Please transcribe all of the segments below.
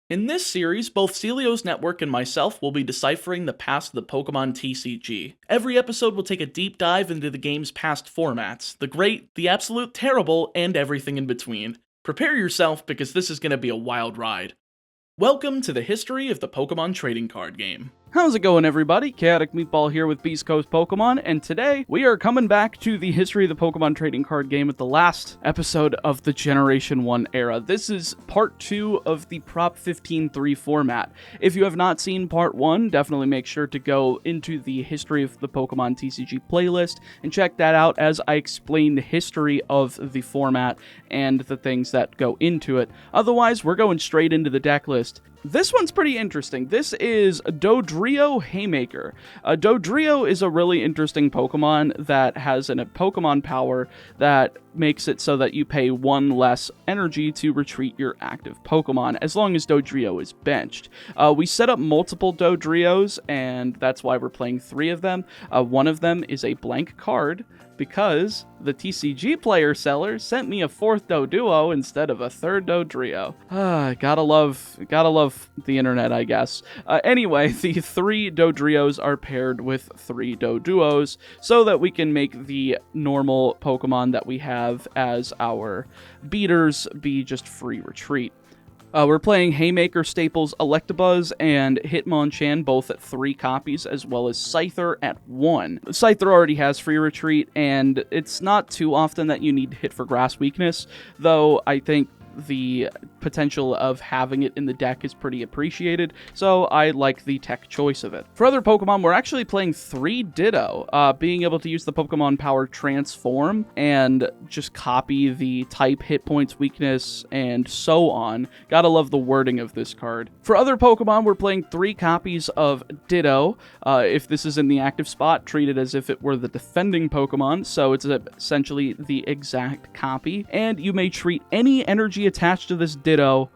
In this series, both Celio's network and myself will be deciphering the past of the Pokemon TCG. Every episode will take a deep dive into the game's past formats, the great, the absolute terrible, and everything in between. Prepare yourself because this is going to be a wild ride. Welcome to the history of the Pokemon trading card game. How's it going, everybody? Chaotic Meatball here with Beastcoast Pokemon, and today we are coming back to the history of the Pokemon trading card game with the last episode of the Generation 1 era. This is part 2 of the Prop 15-3 format. If you have not seen part 1, definitely make sure to go into the history of the Pokemon TCG playlist and check that out as I explain the history of the format and the things that go into it. Otherwise, we're going straight into the deck list. This one's pretty interesting. This is Dodrio Haymaker. Dodrio is a really interesting Pokemon that has a Pokemon power that makes it so that you pay 1 less energy to retreat your active Pokemon, as long as Dodrio is benched. We set up multiple Dodrios, and that's why we're playing 3 of them. One of them is a blank card, because the TCG player seller sent me a 4th Doduo instead of a 3rd Dodrio. Gotta love the internet, I guess. Anyway, the 3 Dodrios are paired with 3 Doduos so that we can make the normal Pokemon that we have as our beaters be just free retreat. We're playing Haymaker, Staples, Electabuzz, and Hitmonchan both at 3 copies, as well as Scyther at 1. Scyther already has free retreat, and it's not too often that you need to hit for grass weakness, though I think the potential of having it in the deck is pretty appreciated, so I like the tech choice of it. For other Pokemon, we're actually playing 3 Ditto, being able to use the Pokemon power Transform and just copy the type, hit points, weakness, and so on. Gotta love the wording of this card. For other Pokemon, we're playing 3 copies of Ditto. If this is in the active spot, treat it as if it were the defending Pokemon, so it's essentially the exact copy, and you may treat any energy attached to this Ditto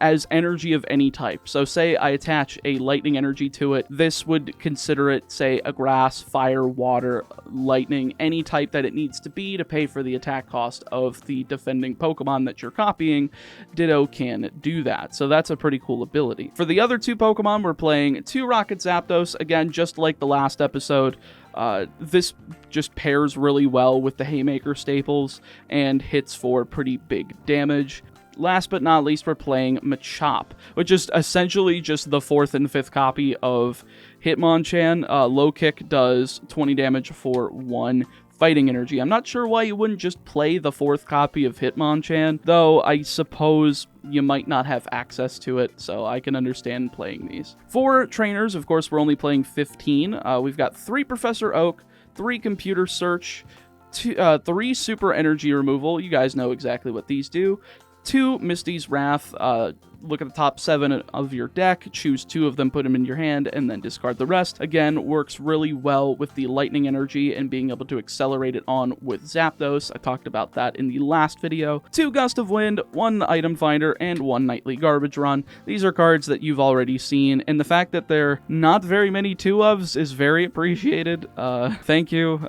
as energy of any type. So say I attach a lightning energy to it, this would consider it, say, a grass, fire, water, lightning, any type that it needs to be to pay for the attack cost of the defending Pokemon that you're copying. Ditto can do that, so that's a pretty cool ability. For the other 2 Pokemon, we're playing 2 Rocket Zapdos, again, just like the last episode. This just pairs really well with the Haymaker Staples and hits for pretty big damage. Last but not least, we're playing Machop, which is essentially just the 4th and 5th copy of Hitmonchan. Low Kick does 20 damage for 1 fighting energy. I'm not sure why you wouldn't just play the 4th copy of Hitmonchan, though I suppose you might not have access to it, so I can understand playing these. For trainers, of course, we're only playing 15. We've got 3 Professor Oak, 3 Computer Search, 3 Super Energy Removal. You guys know exactly what these do. 2 Misty's Wrath. Look at the top 7 of your deck, choose 2 of them, put them in your hand, and then discard the rest. Again, works really well with the lightning energy and being able to accelerate it on with Zapdos. I talked about that in the last video. 2 Gust of Wind, 1 Item Finder, and 1 Nightly Garbage Run. These are cards that you've already seen, and the fact that there are not very many 2-ofs is very appreciated. Thank you.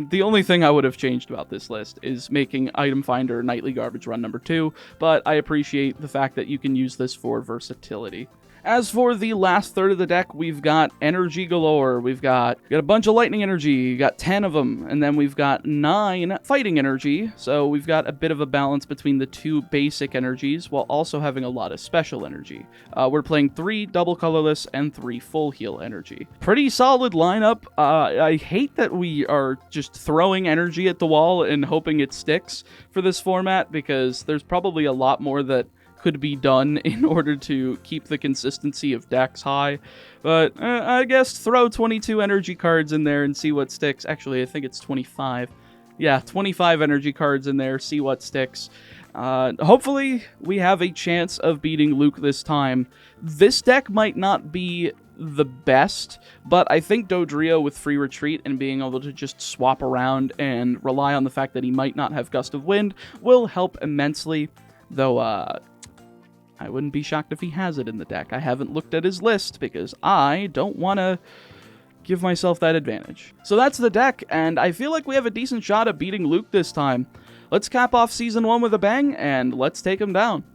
The only thing I would have changed about this list is making Item Finder Nightly Garbage Run number 2, but I appreciate the fact that you can use this for versatility. As for the last third of the deck, we've got energy galore. We've got a bunch of lightning energy, we got 10 of them, and then we've got 9 fighting energy, so we've got a bit of a balance between the 2 basic energies, while also having a lot of special energy. We're playing 3 double colorless and 3 full heal energy. Pretty solid lineup. I hate that we are just throwing energy at the wall and hoping it sticks for this format, because there's probably a lot more that could be done in order to keep the consistency of decks high, but I guess throw 22 energy cards in there and see what sticks. Actually, I think it's 25. Yeah, 25 energy cards in there, see what sticks. Hopefully, we have a chance of beating Luke this time. This deck might not be the best, but I think Dodrio with free retreat and being able to just swap around and rely on the fact that he might not have Gust of Wind will help immensely, though I wouldn't be shocked if he has it in the deck. I haven't looked at his list because I don't want to give myself that advantage. So that's the deck, and I feel like we have a decent shot at beating Luke this time. Let's cap off Season 1 with a bang, and let's take him down.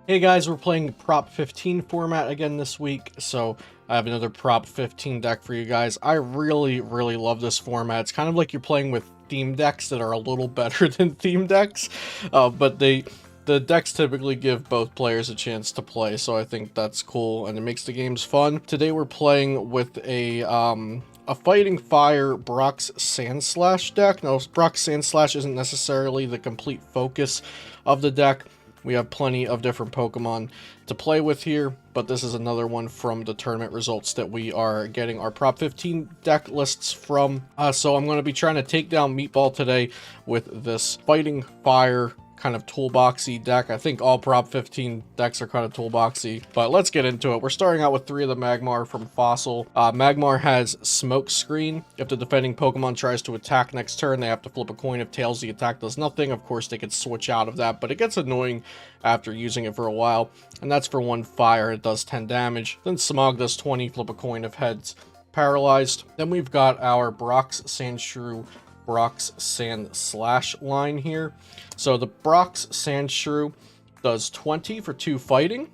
Hey guys, we're playing Prop 15 format again this week, so I have another Prop 15 deck for you guys. I really love this format. It's kind of like you're playing with theme decks that are a little better than theme decks, but the decks typically give both players a chance to play, so I think that's cool, and it makes the games fun. Today we're playing with a Fighting Fire Brock's Sandslash deck. Now, Brock's Sandslash isn't necessarily the complete focus of the deck. We have plenty of different Pokemon to play with here, but this is another one from the tournament results that we are getting our Prop 15 deck lists from. So I'm going to be trying to take down Meatball today with this Fighting Fire kind of toolboxy deck. I think all Prop 15 decks are kind of toolboxy, but let's get into it. We're starting out with 3 of the Magmar from Fossil. Magmar has Smoke Screen. If the defending Pokemon tries to attack next turn, they have to flip a coin. If tails, the attack does nothing. Of course, they could switch out of that, but it gets annoying after using it for a while, and that's for 1 fire. It does 10 damage. Then Smog does 20, flip a coin. If heads, paralyzed. Then we've got our Brock's Sandshrew, Brock's Sandslash line here. So the Brock's Sandshrew does 20 for 2 fighting,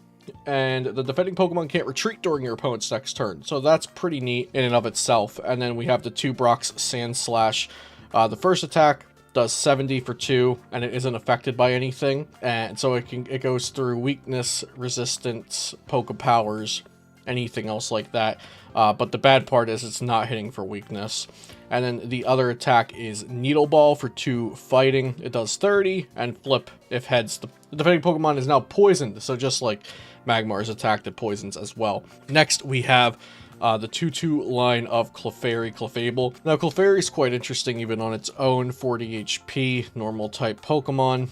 and the defending Pokemon can't retreat during your opponent's next turn. So that's pretty neat in and of itself. And then we have the 2 Brock's Sandslash. The first attack does 70 for 2, and it isn't affected by anything. And so it goes through weakness, resistance, Poke Powers, anything else like that. But the bad part is it's not hitting for weakness. And then the other attack is Needle Ball for 2 fighting. It does 30, and flip if heads. The defending Pokemon is now poisoned, so just like Magmar's attack, it poisons as well. Next, we have the 2-2 line of Clefairy, Clefable. Now, Clefairy is quite interesting even on its own. 40 HP, normal type Pokemon.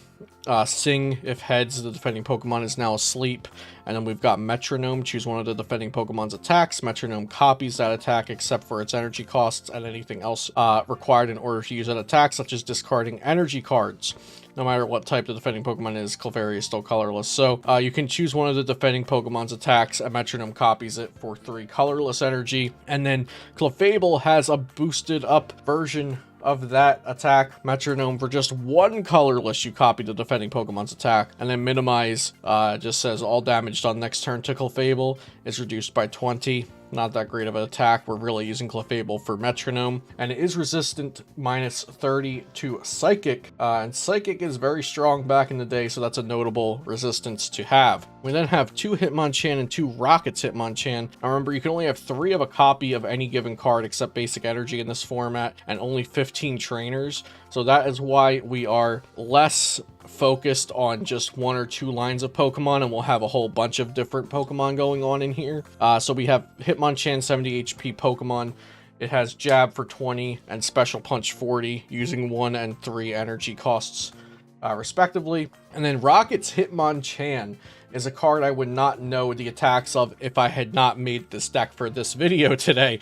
Sing if heads, the defending Pokemon is now asleep. And then we've got Metronome. Choose one of the defending Pokemon's attacks. Metronome copies that attack except for its energy costs and anything else required in order to use that attack, such as discarding energy cards. No matter what type the defending Pokemon is, Clefairy is still colorless. So you can choose one of the defending Pokemon's attacks, and Metronome copies it for 3 colorless energy. And then Clefable has a boosted up version of that attack, Metronome, for just 1 colorless. You copy the defending Pokemon's attack, and then Minimize just says all damage done next turn to Clefable is reduced by 20. Not that great of an attack. We're really using Clefable for Metronome, and it is resistant minus 30 to Psychic, and Psychic is very strong back in the day, so that's a notable resistance to have. We then have 2 Hitmonchan and 2 Rockets Hitmonchan. Now remember, you can only have 3 of a copy of any given card except Basic Energy in this format, and only 15 trainers, so that is why we are less focused on just 1 or 2 lines of Pokemon, and we'll have a whole bunch of different Pokemon going on in here. So we have Hitmonchan, 70 HP Pokemon. It has Jab for 20 and Special Punch 40, using 1 and 3 energy costs respectively. And then Rocket's Hitmonchan is a card I would not know the attacks of if I had not made this deck for this video today.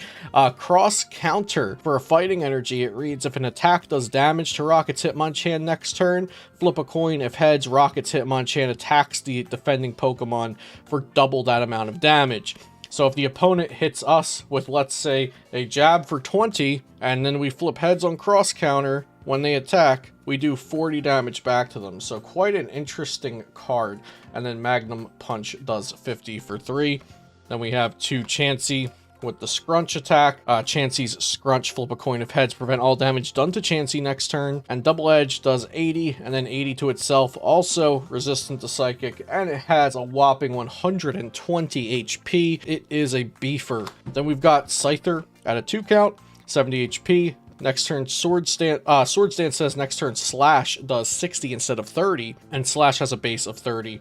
Cross Counter. For a fighting energy, it reads, if an attack does damage to Rocket's Hitmonchan next turn, flip a coin. If heads, Rocket's Hitmonchan attacks the defending Pokemon for double that amount of damage. So if the opponent hits us with, let's say, a Jab for 20, and then we flip heads on Cross Counter, when they attack, we do 40 damage back to them. So quite an interesting card. And then Magnum Punch does 50 for 3. Then we have 2 Chansey with the Scrunch attack. Chansey's Scrunch, flip a coin of heads, prevent all damage done to Chansey next turn. And Double Edge does 80, and then 80 to itself, also resistant to Psychic, and it has a whopping 120 HP. It is a beefer. Then we've got Scyther at a 2 count, 70 HP. Next turn, Sword Stance says next turn Slash does 60 instead of 30, and Slash has a base of 30,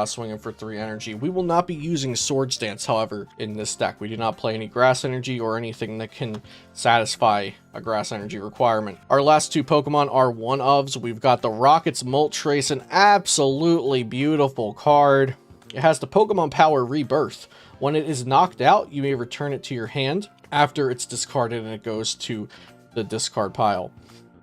swinging for 3 energy. We will not be using Sword Stance, however, in this deck. We do not play any Grass Energy or anything that can satisfy a Grass Energy requirement. Our last 2 Pokemon are 1-ofs. We've got the Rocket's Moltres, an absolutely beautiful card. It has the Pokemon Power Rebirth. When it is knocked out, you may return it to your hand after it's discarded, and it goes to the discard pile.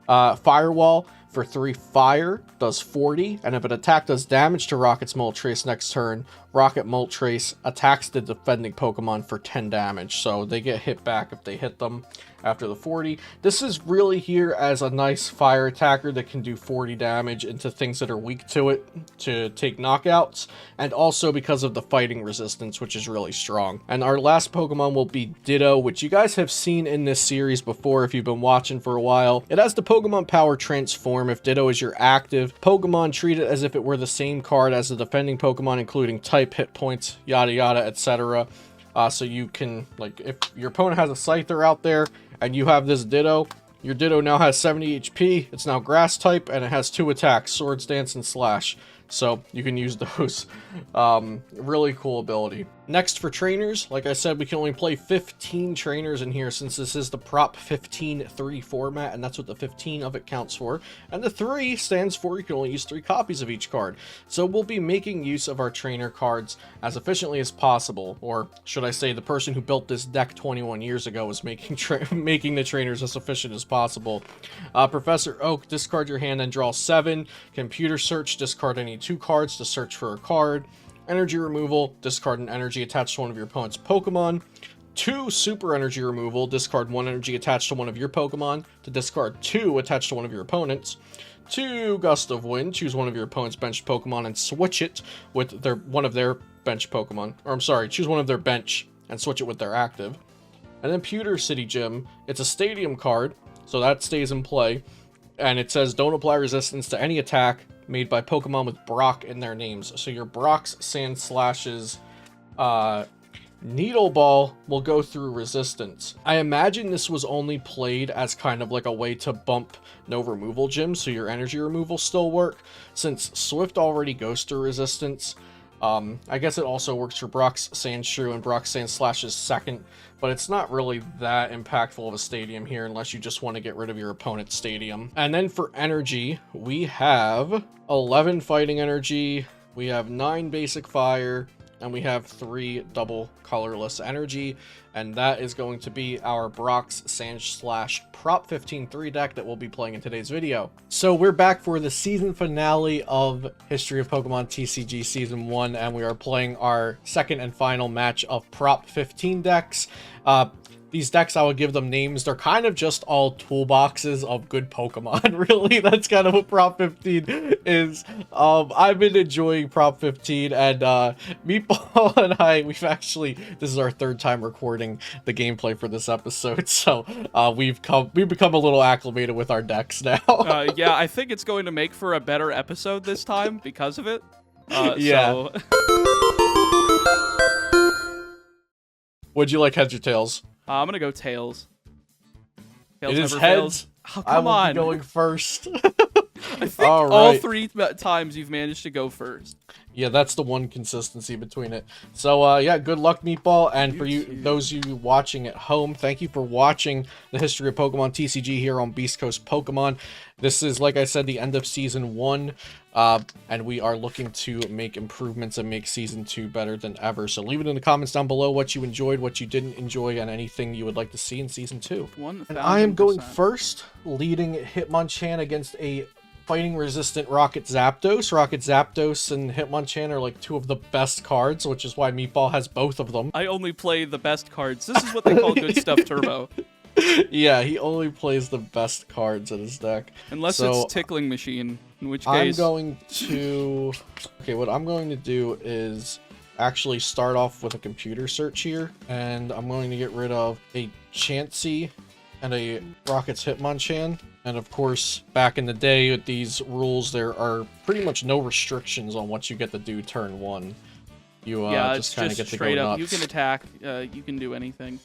Firewall for 3 fire does 40, and if an attack does damage to Rocket's Moltres next turn, Rocket Moltres attacks the defending Pokemon for 10 damage, so they get hit back if they hit them. after the 40. This is really here as a nice fire attacker that can do 40 damage into things that are weak to it to take knockouts, and also because of the fighting resistance, which is really strong. And our last Pokemon will be Ditto, which you guys have seen in this series before if you've been watching for a while. It has the Pokemon Power Transform. If Ditto is your active Pokemon, treat it as if it were the same card as the defending Pokemon, including type, hit points, yada yada, etc. So you can, like, if your opponent has a Scyther out there and you have this Ditto, your Ditto now has 70 HP, it's now Grass type, and it has 2 attacks, Swords Dance and Slash. So you can use those. Really cool ability. Next for trainers, like I said, we can only play 15 trainers in here since this is the Prop 15-3 format, and that's what the 15 of it counts for. And the 3 stands for you can only use 3 copies of each card. So we'll be making use of our trainer cards as efficiently as possible, or should I say the person who built this deck 21 years ago was making the trainers as efficient as possible. Professor Oak, discard your hand and draw 7. Computer search, discard any 2 cards to search for a card. Energy removal, discard an energy attached to one of your opponent's Pokemon. 2 super energy removal, discard 1 energy attached to one of your Pokemon to discard 2 attached to one of your opponents. 2 gust of wind, choose one of your opponent's benched Pokemon and switch it with one of their bench Pokemon. Or I'm sorry, choose one of their bench and switch it with their active. And then Pewter City Gym, it's a stadium card, so that stays in play. And it says don't apply resistance to any attack made by Pokemon with Brock in their names. So your Brock's, Sandslash's, Needle Ball will go through resistance. I imagine this was only played as kind of like a way to bump no removal gyms, so your energy removal still work. Since Swift already goes through resistance, I guess it also works for Brock's Sandshrew and Brock's Sandslash's second, but it's not really that impactful of a stadium here unless you just want to get rid of your opponent's stadium. And then for energy, we have 11 fighting energy, we have 9 basic fire, and we have 3 double colorless energy, and that is going to be our Brock's Sandslash Prop 15-3 deck that we'll be playing in today's video. So we're back for the season finale of History of Pokemon TCG Season 1, and we are playing our second and final match of Prop 15 decks. These decks, I would give them names. They're kind of just all toolboxes of good Pokemon, really. That's kind of what Prop 15 is. I've been enjoying Prop 15, and Meatball and I, this is our 3rd time recording the gameplay for this episode, so we've become a little acclimated with our decks now. Yeah, I think it's going to make for a better episode this time because of it. Yeah. So... Would you like heads or tails? I'm gonna go tails. Tails It is never heads. fails. Oh, come I will on. be going first. I think all 3 times you've managed to go first. Yeah, that's the one consistency between it. So, yeah, good luck, Meatball. And for those of you watching at home, thank you for watching the History of Pokemon TCG here on Beastcoast Pokemon. This is, like I said, the end of Season 1, and we are looking to make improvements and make Season 2 better than ever. So leave it in the comments down below what you enjoyed, what you didn't enjoy, and anything you would like to see in Season 2. 1000%. And I am going first, leading Hitmonchan against a fighting resistant Rocket Zapdos. Rocket Zapdos and Hitmonchan are like 2 of the best cards, which is why Meatball has both of them. I only play the best cards. This is what they call good stuff turbo. Yeah, he only plays the best cards in his deck. Unless it's Tickling Machine, in which case... I'm going to... Okay, what I'm going to do is actually start off with a computer search here, and I'm going to get rid of a Chansey and a Rocket's Hitmonchan. And of course, back in the day with these rules, there are pretty much no restrictions on what you get to do turn 1. You just kind of get to go nuts. You can attack, you can do anything.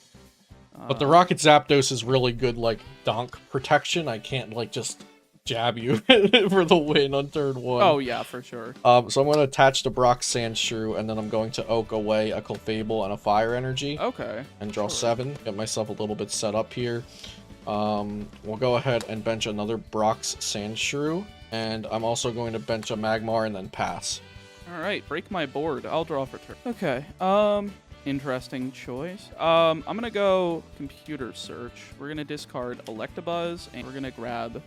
But the Rocket Zapdos is really good, like, donk protection. I can't, like, just jab you for the win on turn 1. Oh, yeah, for sure. So I'm going to attach the Brock Sandshrew, and then I'm going to Oak away a Clefable and a Fire Energy. Okay. And draw 7. Get myself a little bit set up here. We'll go ahead and bench another Brock's Sandshrew, and I'm also going to bench a Magmar and then pass. Alright, break my board. I'll draw for turn. Okay, interesting choice. I'm gonna go computer search. We're gonna discard Electabuzz, and we're gonna grab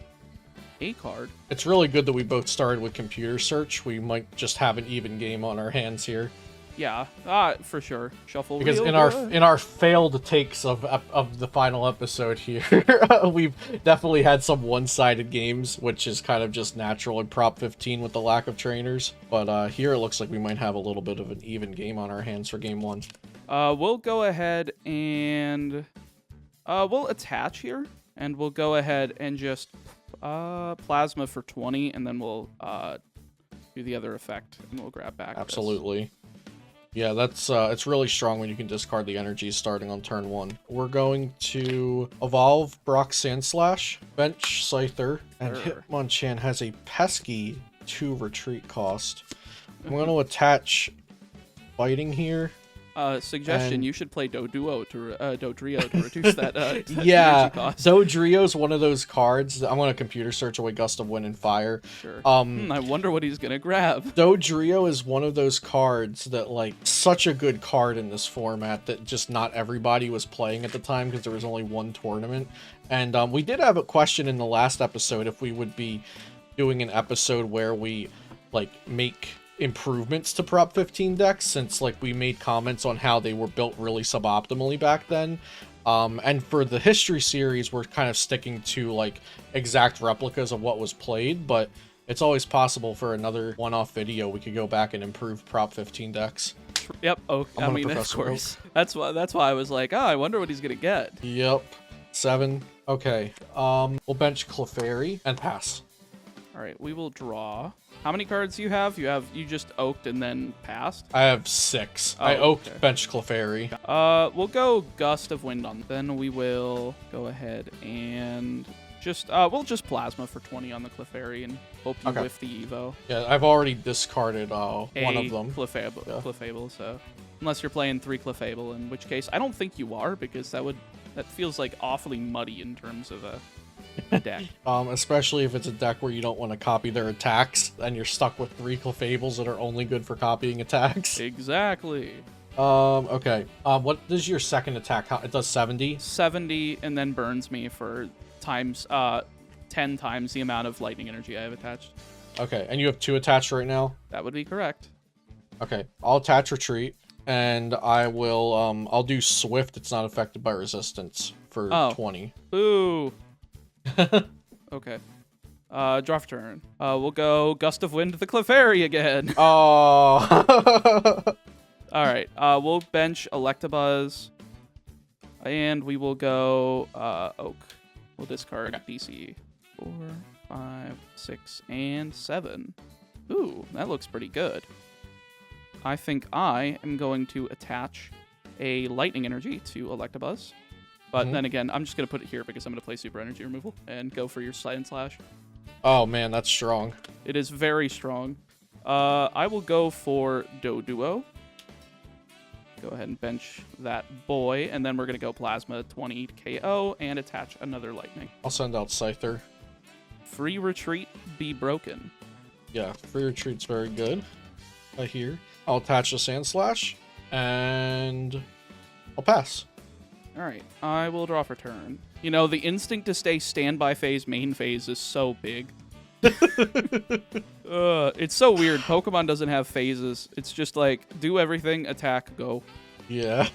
a card. It's really good that we both started with computer search. We might just have an even game on our hands here. Yeah, for sure. Shuffle Because wheel, in our failed takes of the final episode here, we've definitely had some one-sided games, which is kind of just natural in Prop 15 with the lack of trainers. But here it looks like we might have a little bit of an even game on our hands for game 1. We'll go ahead and we'll attach here, and we'll go ahead and just plasma for 20, and then we'll do the other effect, and we'll grab back. Absolutely. Yeah, that's it's really strong when you can discard the energies starting on turn 1. We're going to evolve Brock Sandslash, bench Scyther, and Hitmonchan has a pesky 2 retreat cost. I'm going to attach fighting here. Suggestion: and... you should play Dodrio to reduce that. Yeah, energy cost. Dodrio's one of those cards. I'm going to computer search away Gust of Wind and Fire. Sure. I wonder what he's gonna grab. Dodrio is one of those cards that, like, such a good card in this format that just not everybody was playing at the time because there was only one tournament. And we did have a question in the last episode if we would be doing an episode where we, like, make improvements to Prop 15 decks, since, like, we made comments on how they were built really suboptimally back then. And for the history series, we're kind of sticking to, like, exact replicas of what was played, but it's always possible for another one-off video we could go back and improve Prop 15 decks. Yep. Oh, I mean, of course. That's why I was like, oh, I wonder what he's gonna get. Yep. 7. Okay. We'll bench Clefairy and pass. All right, we will draw. How many cards do you have? You just oaked and then passed? I have 6. Oh, I oaked, okay. benched Clefairy. We'll go Gust of Wind on. Then we will go ahead and just we'll just plasma for 20 on the Clefairy and hope you whiff the Evo. Yeah, I've already discarded one of them. Clefable, so unless you're playing 3 Clefable, in which case I don't think you are, because that feels like awfully muddy in terms of a deck. Especially if it's a deck where you don't want to copy their attacks, and you're stuck with 3 Clefables that are only good for copying attacks. Exactly. Okay. What does your second attack? It does 70? 70, and then burns me for 10 times the amount of lightning energy I have attached. Okay, and you have 2 attached right now? That would be correct. Okay, I'll attach retreat, and I will, I'll do Swift. It's not affected by resistance for 20. Ooh. Okay. Draw for turn. We'll go Gust of Wind to the Clefairy again. Oh. All right. We'll bench Electabuzz, and we will go Oak. We'll discard DC. 4, 5, 6, and 7. Ooh, that looks pretty good. I think I am going to attach a Lightning Energy to Electabuzz. But then again, I'm just going to put it here because I'm going to play Super Energy Removal and go for your Sandslash. Oh, man, that's strong. It is very strong. I will go for Doduo. Go ahead and bench that boy, and then we're going to go Plasma 20 KO and attach another Lightning. I'll send out Scyther. Free Retreat, be broken. Yeah, free retreat's very good. Right here. I'll attach the Sandslash, and I'll pass. All right, I will draw for turn. You know, the instinct to stay standby phase, main phase is so big. It's so weird. Pokemon doesn't have phases. It's just like, do everything, attack, go. Yeah.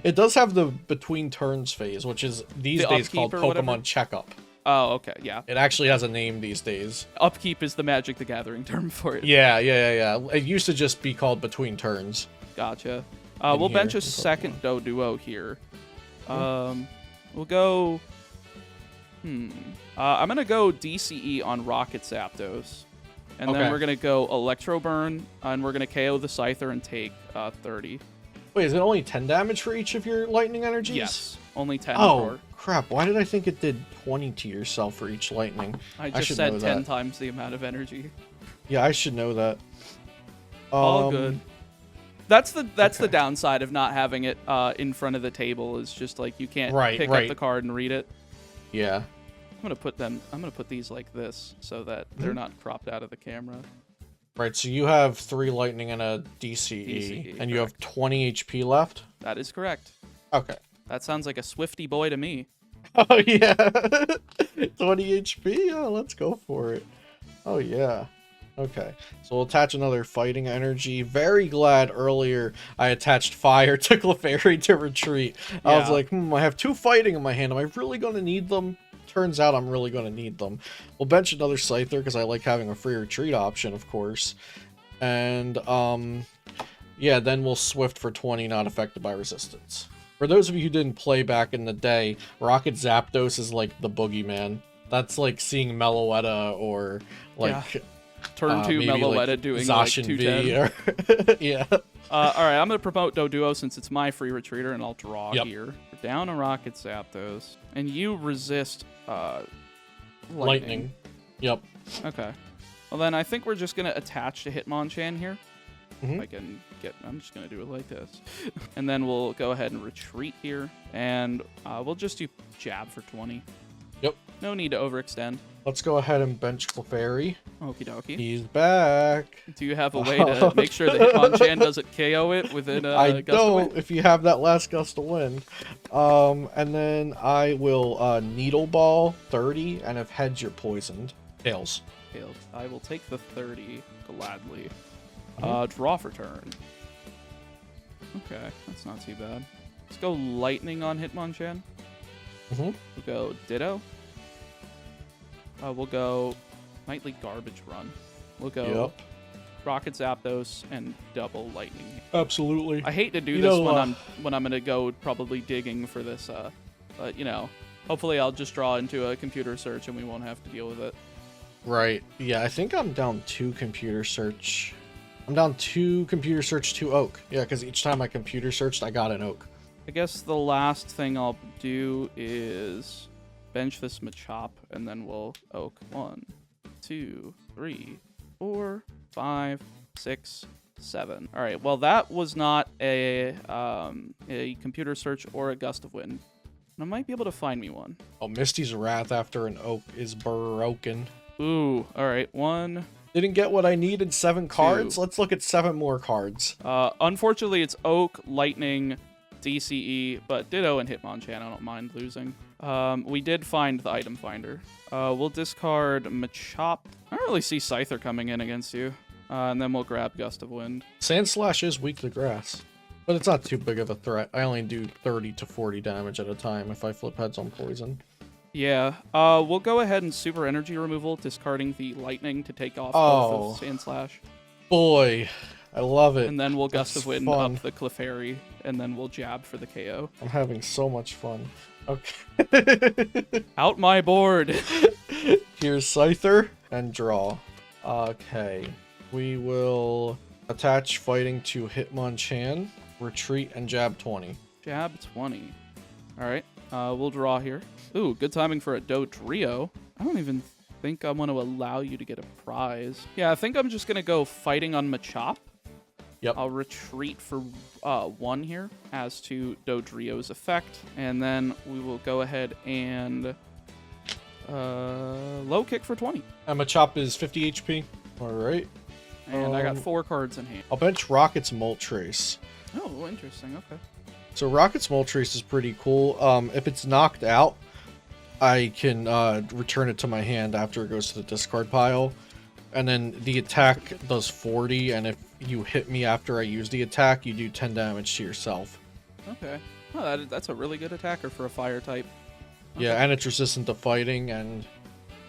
It does have the between turns phase, which is these days called Pokemon Checkup. Oh, okay, yeah. It actually has a name these days. Upkeep is the Magic the Gathering term for it. Yeah. It used to just be called between turns. Gotcha. We'll bench a second Doduo here. We'll go... I'm going to go DCE on Rocket Zapdos. And then we're going to go Electro Burn, and we're going to KO the Scyther and take 30. Wait, is it only 10 damage for each of your lightning energies? Yes, only 10. Oh, crap. Why did I think it did 20 to yourself for each lightning? I just said 10 times the amount of energy. Yeah, I should know that. All good. That's the downside of not having it in front of the table, is just like you can't pick up the card and read it. Yeah. I'm gonna put these like this so that they're not cropped out of the camera. Right, so you have 3 lightning and a DCE, and you have 20 HP left? That is correct. Okay. That sounds like a Swifty boy to me. Oh, yeah. 20 HP? Oh, let's go for it. Oh, yeah. Okay, so we'll attach another fighting energy. Very glad earlier I attached fire to Clefairy to retreat. I was Yeah. like, I have 2 fighting in my hand. Am I really going to need them? Turns out I'm really going to need them. We'll bench another Scyther because I like having a free retreat option, of course. And, yeah, then we'll Swift for 20, not affected by resistance. For those of you who didn't play back in the day, Rocket Zapdos is like the boogeyman. That's like seeing Meloetta or like Turn 2 maybe Meloetta like doing Zacian like V 210. or yeah. All right, I'm going to promote Doduo since it's my free retreater, and I'll draw Yep. here. We're down a Rocket Zapdos. And you resist Lightning. Yep. Okay. Well, then I think we're just going to attach to Hitmonchan here. Mhm. If I can get... I'm just going to do it like this. And then we'll go ahead and retreat here. And we'll just do Jab for 20. Yep. No need to overextend. Let's go ahead and bench Clefairy. Okie dokie. He's back. Do you have a way to make sure that Hitmonchan doesn't KO it within I Gust of don't Wind? if you have that last gust of wind. And then I will Needle Ball 30, and if heads you're poisoned. Tails. Failed. I will take the 30 gladly. Mhm. Draw for turn. Okay, that's not too bad. Let's go Lightning on Hitmonchan. Mhm. We'll go Ditto. We'll go Nightly Garbage Run. We'll go Yep. Rocket Zapdos and double Lightning. Absolutely. I hate to do You this know, when I'm gonna go probably digging for this. But you know, hopefully I'll just draw into a computer search and we won't have to deal with it. Right. Yeah, I think I'm down 2 computer search. I'm down 2 computer search, 2 oak. Yeah, because each time I computer searched, I got an oak. I guess the last thing I'll do is bench this Machop, and then we'll oak 1, 2, 3, 4, 5, 6, 7. All right. Well, that was not a computer search or a gust of wind. I might be able to find me one. Oh, Misty's Wrath after an oak is broken. Ooh. All right. 1. Didn't get what I needed, 7 cards. 2. Let's look at 7 more cards. Unfortunately, it's Oak, Lightning, DCE, but Ditto and Hitmonchan I don't mind losing. We did find the item finder. We'll discard Machop. I don't really see Scyther coming in against you. And then we'll grab Gust of Wind. Sandslash is weak to grass, but it's not too big of a threat. I only do 30 to 40 damage at a time if I flip heads on poison. Yeah. We'll go ahead and Super Energy Removal, discarding the Lightning to take off both of Sandslash. Boy, I love it. And then we'll Gust That's of Wind fun. up the Clefairy, and then we'll Jab for the KO. I'm having so much fun. Okay. Out my board! Here's Scyther and draw. Okay. We will attach fighting to Hitmonchan, retreat, and jab 20. Jab 20. Alright, we'll draw here. Ooh, good timing for a Dodrio. I don't even think I want to allow you to get a prize. Yeah, I think I'm just going to go fighting on Machop. Yep. I'll retreat for 1 here as to Dodrio's effect. And then we will go ahead and low kick for 20. And Machop is 50 HP. Alright. And I got 4 cards in hand. I'll bench Rocket's Moltres. Oh, interesting. Okay. So Rocket's Moltres is pretty cool. If it's knocked out, I can return it to my hand after it goes to the discard pile. And then the attack does 40, and if you hit me after I use the attack, you do 10 damage to yourself. Okay. Oh, that's a really good attacker for a fire type. Okay. Yeah, and it's resistant to fighting, and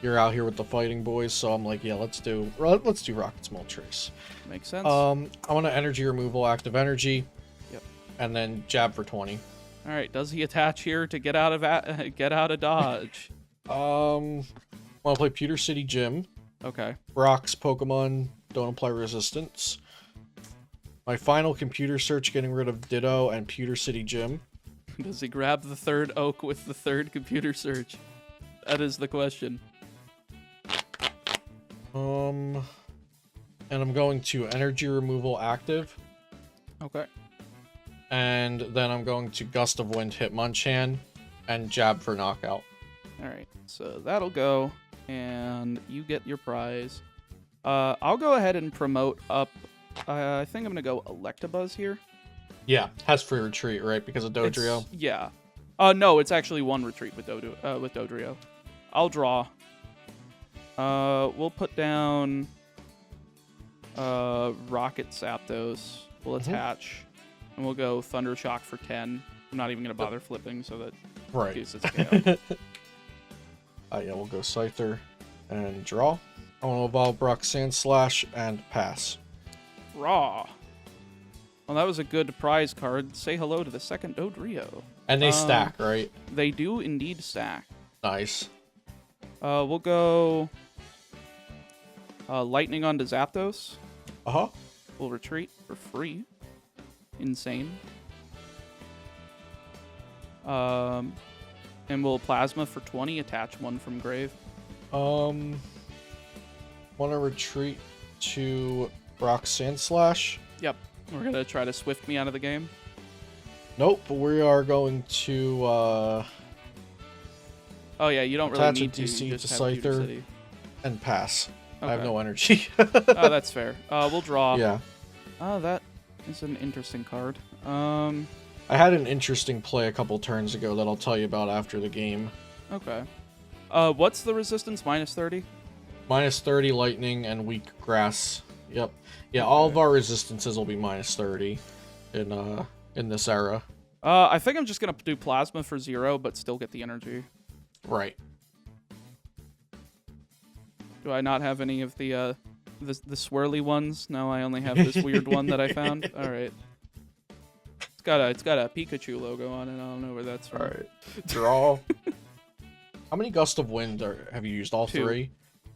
you're out here with the fighting boys, so I'm like, yeah, let's do Rocket's Moltres. Makes sense. I want to energy removal, active energy. Yep. And then jab for 20. All right. Does he attach here to get out of dodge? Want to play Pewter City Gym. Okay. Brock's Pokemon don't apply resistance. My final computer search, getting rid of Ditto and Pewter City Gym. Does he grab the 3rd oak with the 3rd computer search? That is the question. And I'm going to energy removal active. Okay. And then I'm going to Gust of Wind Hitmonchan and jab for knockout. All right. So that'll go, and you get your prize. I'll go ahead and promote up. I think I'm gonna go Electabuzz here. Yeah, has free retreat, right? Because of Dodrio. Yeah. No, it's actually 1 retreat with Dodrio. I'll draw. We'll put down Rocket Zapdos. We'll attach, and we'll go Thunder Shock for 10. I'm not even going to bother flipping so that Right. reduces KO. Yeah, we'll go Scyther and draw. I want to evolve Brock Sandslash and pass. Raw. Well, that was a good prize card. Say hello to the second Dodrio. And they stack, right? They do indeed stack. Nice. We'll go Lightning onto Zapdos. Uh-huh. We'll retreat for free. Insane. And we'll Plasma for 20, attach one from grave. Want to retreat to Brock Sandslash? Yep. We're going to try to Swift me out of the game. Nope, we are going to, Oh, yeah, you don't really attach a need to. DC You to just have Pewter Scyther. City. and pass. I have Okay. no energy. Oh, that's fair. We'll draw. Yeah. Oh, that is an interesting card. I had an interesting play a couple turns ago that I'll tell you about after the game. Okay. What's the resistance? Minus 30? Minus 30 lightning and weak grass. Yep. Yeah, all of our resistances will be minus 30 in this era. I think I'm just gonna do Plasma for 0, but still get the energy. Right. Do I not have any of the swirly ones? No, I only have this weird one that I found. All right. It's got a Pikachu logo on it. I don't know where that's from. All right. Draw. How many Gust of Wind have you used? All 2. 3?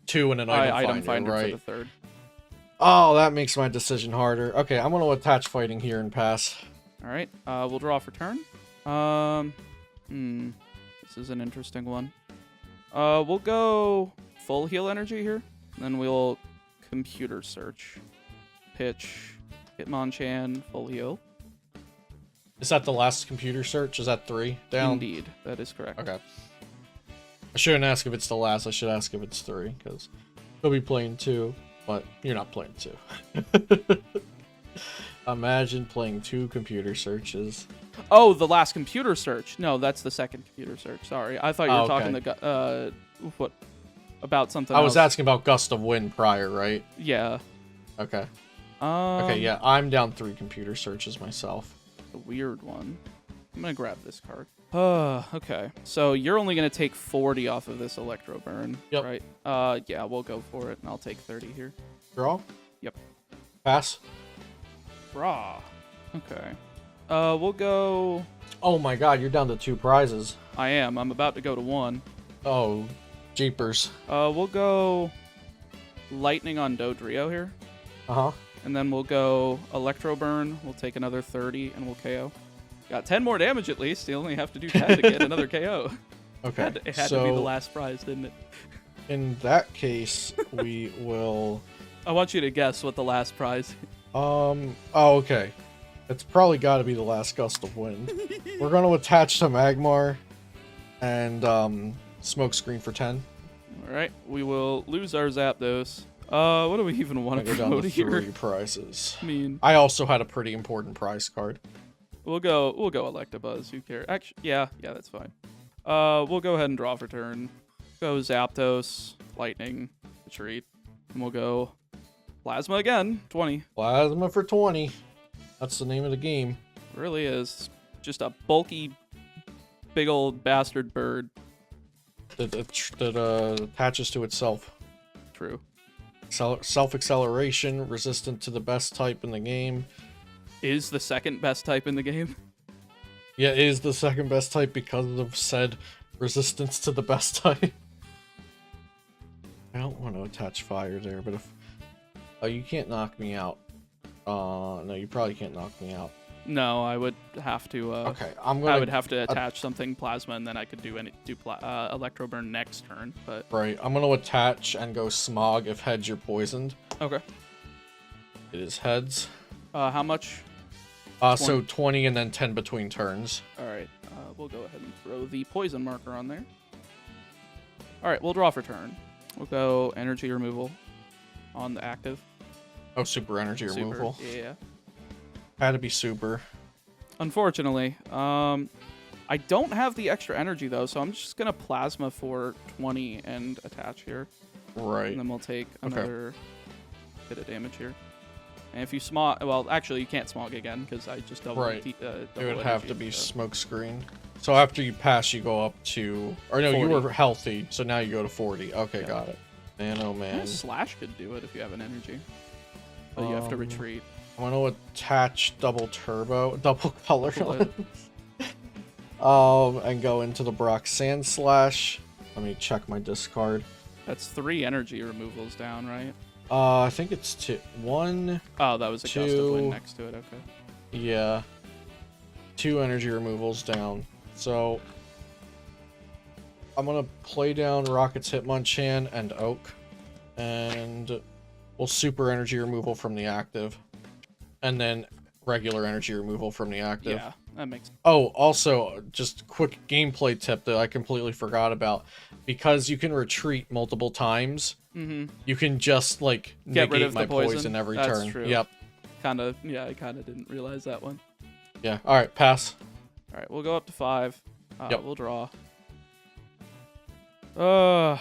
2 and an Item finder, finder right? for the third. Oh, that makes my decision harder. Okay, I'm going to attach fighting here and pass. All right. We'll draw for turn. This is an interesting one. We'll go full heal energy here. Then we'll computer search. Pitch. Hitmonchan, full heal. Is that the last computer search? Is that 3 down? Indeed. That is correct. Okay. I shouldn't ask if it's the last. I should ask if it's 3, because he'll be playing 2, but you're not playing 2. Imagine playing 2 computer searches. Oh, the last computer search. No, that's the second computer search. Sorry. I thought you were talking about something else. I was asking about Gust of Wind prior, right? Yeah. Okay. Okay, yeah, I'm down 3 computer searches myself. A weird one. I'm gonna grab this card. Okay. So you're only gonna take 40 off of this Electro Burn, Yep. right? Yeah, we'll go for it, and I'll take 30 here. Draw? Yep. Pass? Raw. Okay. We'll go... Oh my god, you're down to 2 prizes. I am. I'm about to go to 1. Oh, jeepers. We'll go Lightning on Dodrio here. Uh-huh. And then we'll go Electro Burn. We'll take another 30, and we'll KO. Got 10 more damage at least. You only have to do 10 to get another KO. Okay. It had to be the last prize, didn't it? In that case, we will... I want you to guess what the last prize... Oh, okay. It's probably got to be the last Gust of Wind. We're going to attach to Magmar and Smokescreen for 10. Alright, we will lose our Zapdos. What do we even want to Go down promote to here? 3 prizes. I mean, I also had a pretty important prize card. we'll go Electabuzz. Who cares? Actually, yeah, that's fine. We'll go ahead and draw for turn. Go Zapdos, Lightning, Retreat, and we'll go Plasma again. 20. Plasma for 20. That's the name of the game. Really is just a bulky, big old bastard bird. That attaches to itself. True. Self-acceleration, resistant to the best type in the game. Is the second best type in the game. Yeah, it is the second best type because of said resistance to the best type. I don't want to attach fire there, but if... Oh, you can't knock me out. No, you probably can't knock me out. No, I would have to. Okay, I'm gonna... I would have to attach something Plasma, and then I could do Electro Burn next turn. But Right, I'm gonna attach and go Smog if heads you're poisoned. okay. It is heads. How much? So 20 and then 10 between turns. All right. We'll go ahead and throw the poison marker on there. All right, we'll draw for turn. We'll go energy removal on the active. Oh, super energy Super, removal. yeah. Had to be super. Unfortunately, I don't have the extra energy though, so I'm just gonna Plasma for 20 and attach here. Right. And then we'll take another bit of damage here. And if you smog, well, actually, you can't smog again because I just double. Right. Double It would have energy, to be so. smoke screen. So after you pass, you go up to, or no, 40. you were healthy, so now you go to 40. Okay, Yeah. got it. Man, oh man. Slash could do it if you have an energy, but you have to retreat. I want to attach double color, Bullet. and go into the Brock Sandslash. Let me check my discard. That's 3 energy removals down, right? I think it's 2. 1. Oh, that was a gust of wind 2. next to it. Okay. Yeah. 2 energy removals down. So I'm gonna play down Rocket's Hitmonchan and Oak, and we'll super energy removal from the active, and then regular energy removal from the active. Yeah, that makes. Oh, also, just a quick gameplay tip that I completely forgot about. Because you can retreat multiple times, you can just, like, Get rid negate of my the poison. poison every That's turn. true. Yep. Yeah, I kind of didn't realize that one. Yeah. All right, pass. All right, we'll go up to 5. Yep. We'll draw. Yeah,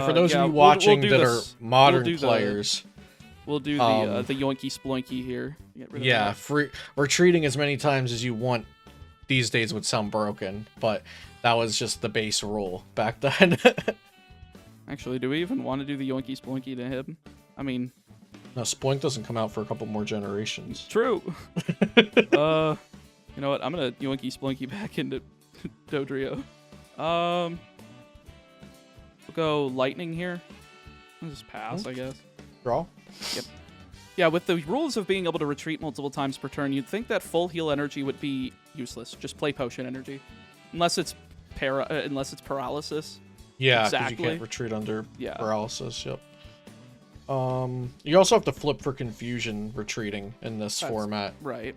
for those of you we'll watching do that this. are modern do the- players, We'll do the yoinky sploinky here. Get rid of yeah, that. retreating as many times as you want these days would sound broken, but that was just the base rule back then. Actually, do we even want to do the yoinky sploinky to him? I mean, No, Spoink doesn't come out for a couple more generations. true. You know what? I'm gonna yoinky sploinky back into Dodrio. We'll go lightning here. I'll just pass, I guess. Draw? Yep. Yeah, with the rules of being able to retreat multiple times per turn, you'd think that full heal energy would be useless. Just play potion energy, unless it's paralysis. Yeah, because Exactly. you can't retreat under Yeah. paralysis. Yep. You also have to flip for confusion retreating in this format. Right.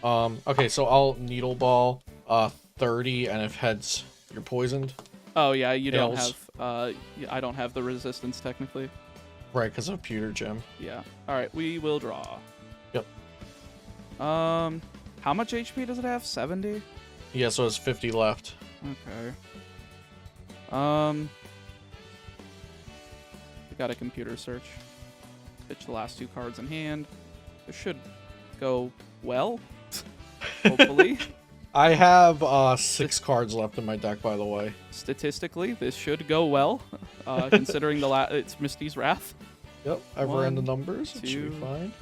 Okay, so I'll needle ball 30, and if heads, you're poisoned. Oh yeah, you don't Tails. have. Yeah, I don't have the resistance technically. Right, because of Pewter Gem. Yeah. All right, we will draw. Yep. How much HP does it have? 70. Yeah, so it's 50 left. Okay. We got a computer search. Pitch the last 2 cards in hand. This should go well. Hopefully. I have 6 cards left in my deck, by the way. Statistically, this should go well, considering it's Misty's Wrath. Yep, I've ran the 1, numbers. It should 2, be fine.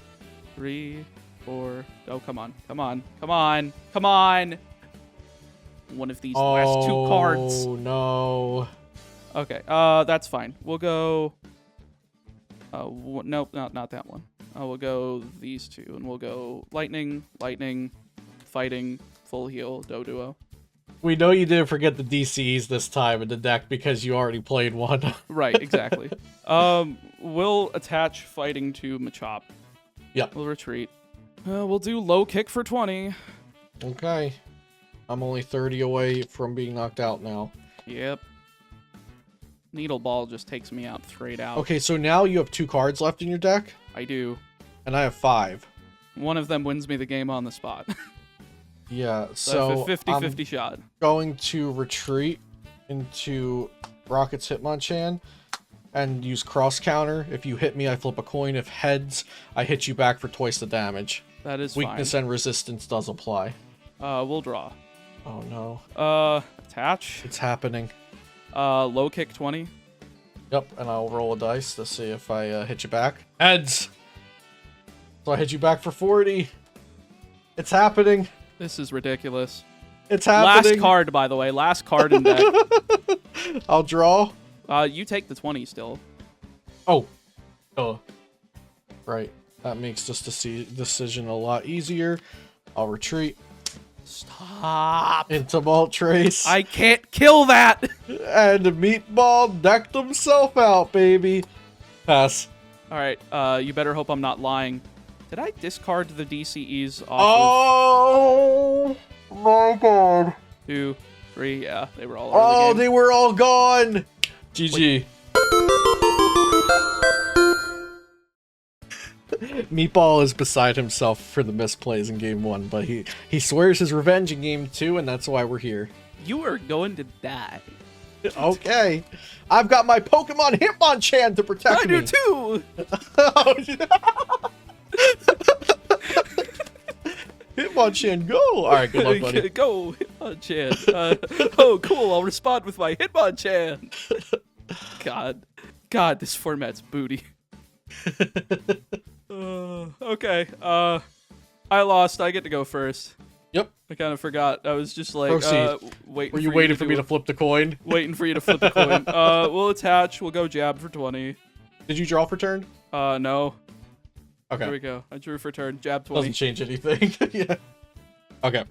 3, 4. Oh, come on. Come on. Come on. Come on. One of these last 2 cards. Oh, no. Okay, that's fine. We'll go... nope, not that one. We'll go these 2, and we'll go lightning, fighting, full heal, Doduo. We know you didn't forget the DCEs this time in the deck because you already played one. Right, exactly. We'll attach fighting to Machop. Yep. We'll retreat. We'll do low kick for 20. Okay. I'm only 30 away from being knocked out now. Yep. Needle Ball just takes me out straight out. Okay, so now you have 2 cards left in your deck, I do. and I have 5. One of them wins me the game on the spot. Yeah, So I so have a 50-50 shot. going to retreat into Rocket's Hitmonchan and use cross counter. If you hit me, I flip a coin. If heads, I hit you back for twice the damage. That is Weakness fine. and resistance does apply. We'll draw. Oh no. Attach. It's happening. Low kick 20. Yep, and I'll roll a dice to see if I hit you back. Heads! So I hit you back for 40. It's happening. This is ridiculous. It's happening. Last card, by the way. Last card in deck. I'll draw. You take the 20 still. Oh. Right. That makes this decision a lot easier. I'll retreat Stop. into Moltres. I can't kill that. And Meatball decked himself out, baby. Pass. All right. You better hope I'm not lying. Did I discard the DCEs off Oh my god. of 2, 3? Yeah, they were all over the Oh, game. they were all gone. GG. Meatball is beside himself for the misplays in game 1, but he swears his revenge in game 2, and that's why we're here. You are going to die. Okay. I've got my Pokemon Hitmonchan to protect I me. do too. Hitmonchan, go! All right, good luck, buddy. Go, Hitmonchan. Oh, cool. I'll respond with my Hitmonchan. God, this format's booty. Okay. I lost. I get to go first. Yep. I kind of forgot. I was just like, waiting. Were you waiting for me to flip the coin? Waiting for you to flip the coin. We'll attach. We'll go jab for 20. Did you draw for turn? No. Okay. Here we go. I drew for turn. Jab 20. Doesn't change anything. Yeah. Okay.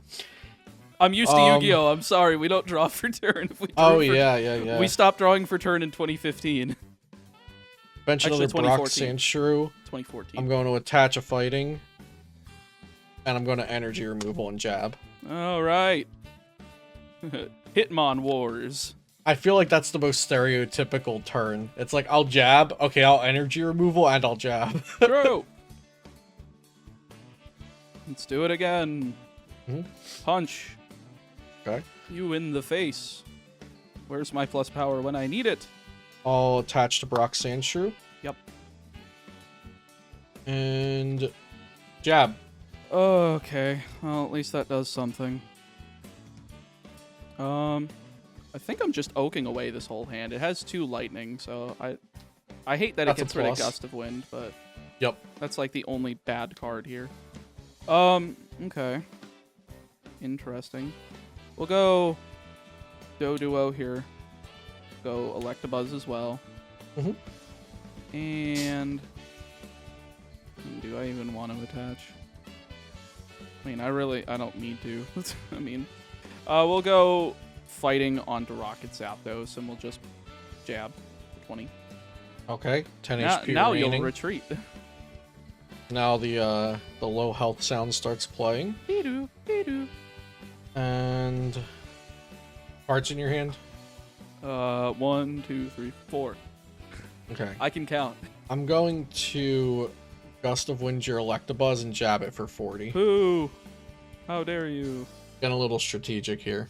I'm used to Yu-Gi-Oh! I'm sorry. We don't draw for turn. If we yeah. We stopped drawing for turn in 2015. Bench another Brock Sandshrew. 2014. I'm going to attach a fighting. And I'm going to energy removal and jab. All right. Hitmon Wars. I feel like that's the most stereotypical turn. It's like, I'll jab. Okay, I'll energy removal and I'll jab. True. Let's do it again. Mhm. Punch. Okay. You in the face. Where's my plus power when I need it? I'll attach to Brock Sandshrew. Yep. And jab. Okay. Well, at least that does something. I think I'm just oaking away this whole hand. It has 2 lightning, so I hate that it gets rid of Gust of Wind, but Yep. that's like the only bad card here. Okay. Interesting. We'll go Doduo here. Go Electabuzz as well. Mhm. And do I even want to attach? I mean, I don't need to. I mean, we'll go fighting onto Rocket Zapdos, and we'll just jab 20. Okay. 10 Now, HP now remaining. you'll retreat. Now the low health sound starts playing. Dee-doo, dee-doo. And cards in your hand. 1, 2, 3, 4. Okay. I can count. I'm going to Gust of Wind your Electabuzz and jab it for 40. Who? How dare you? Getting a little strategic here.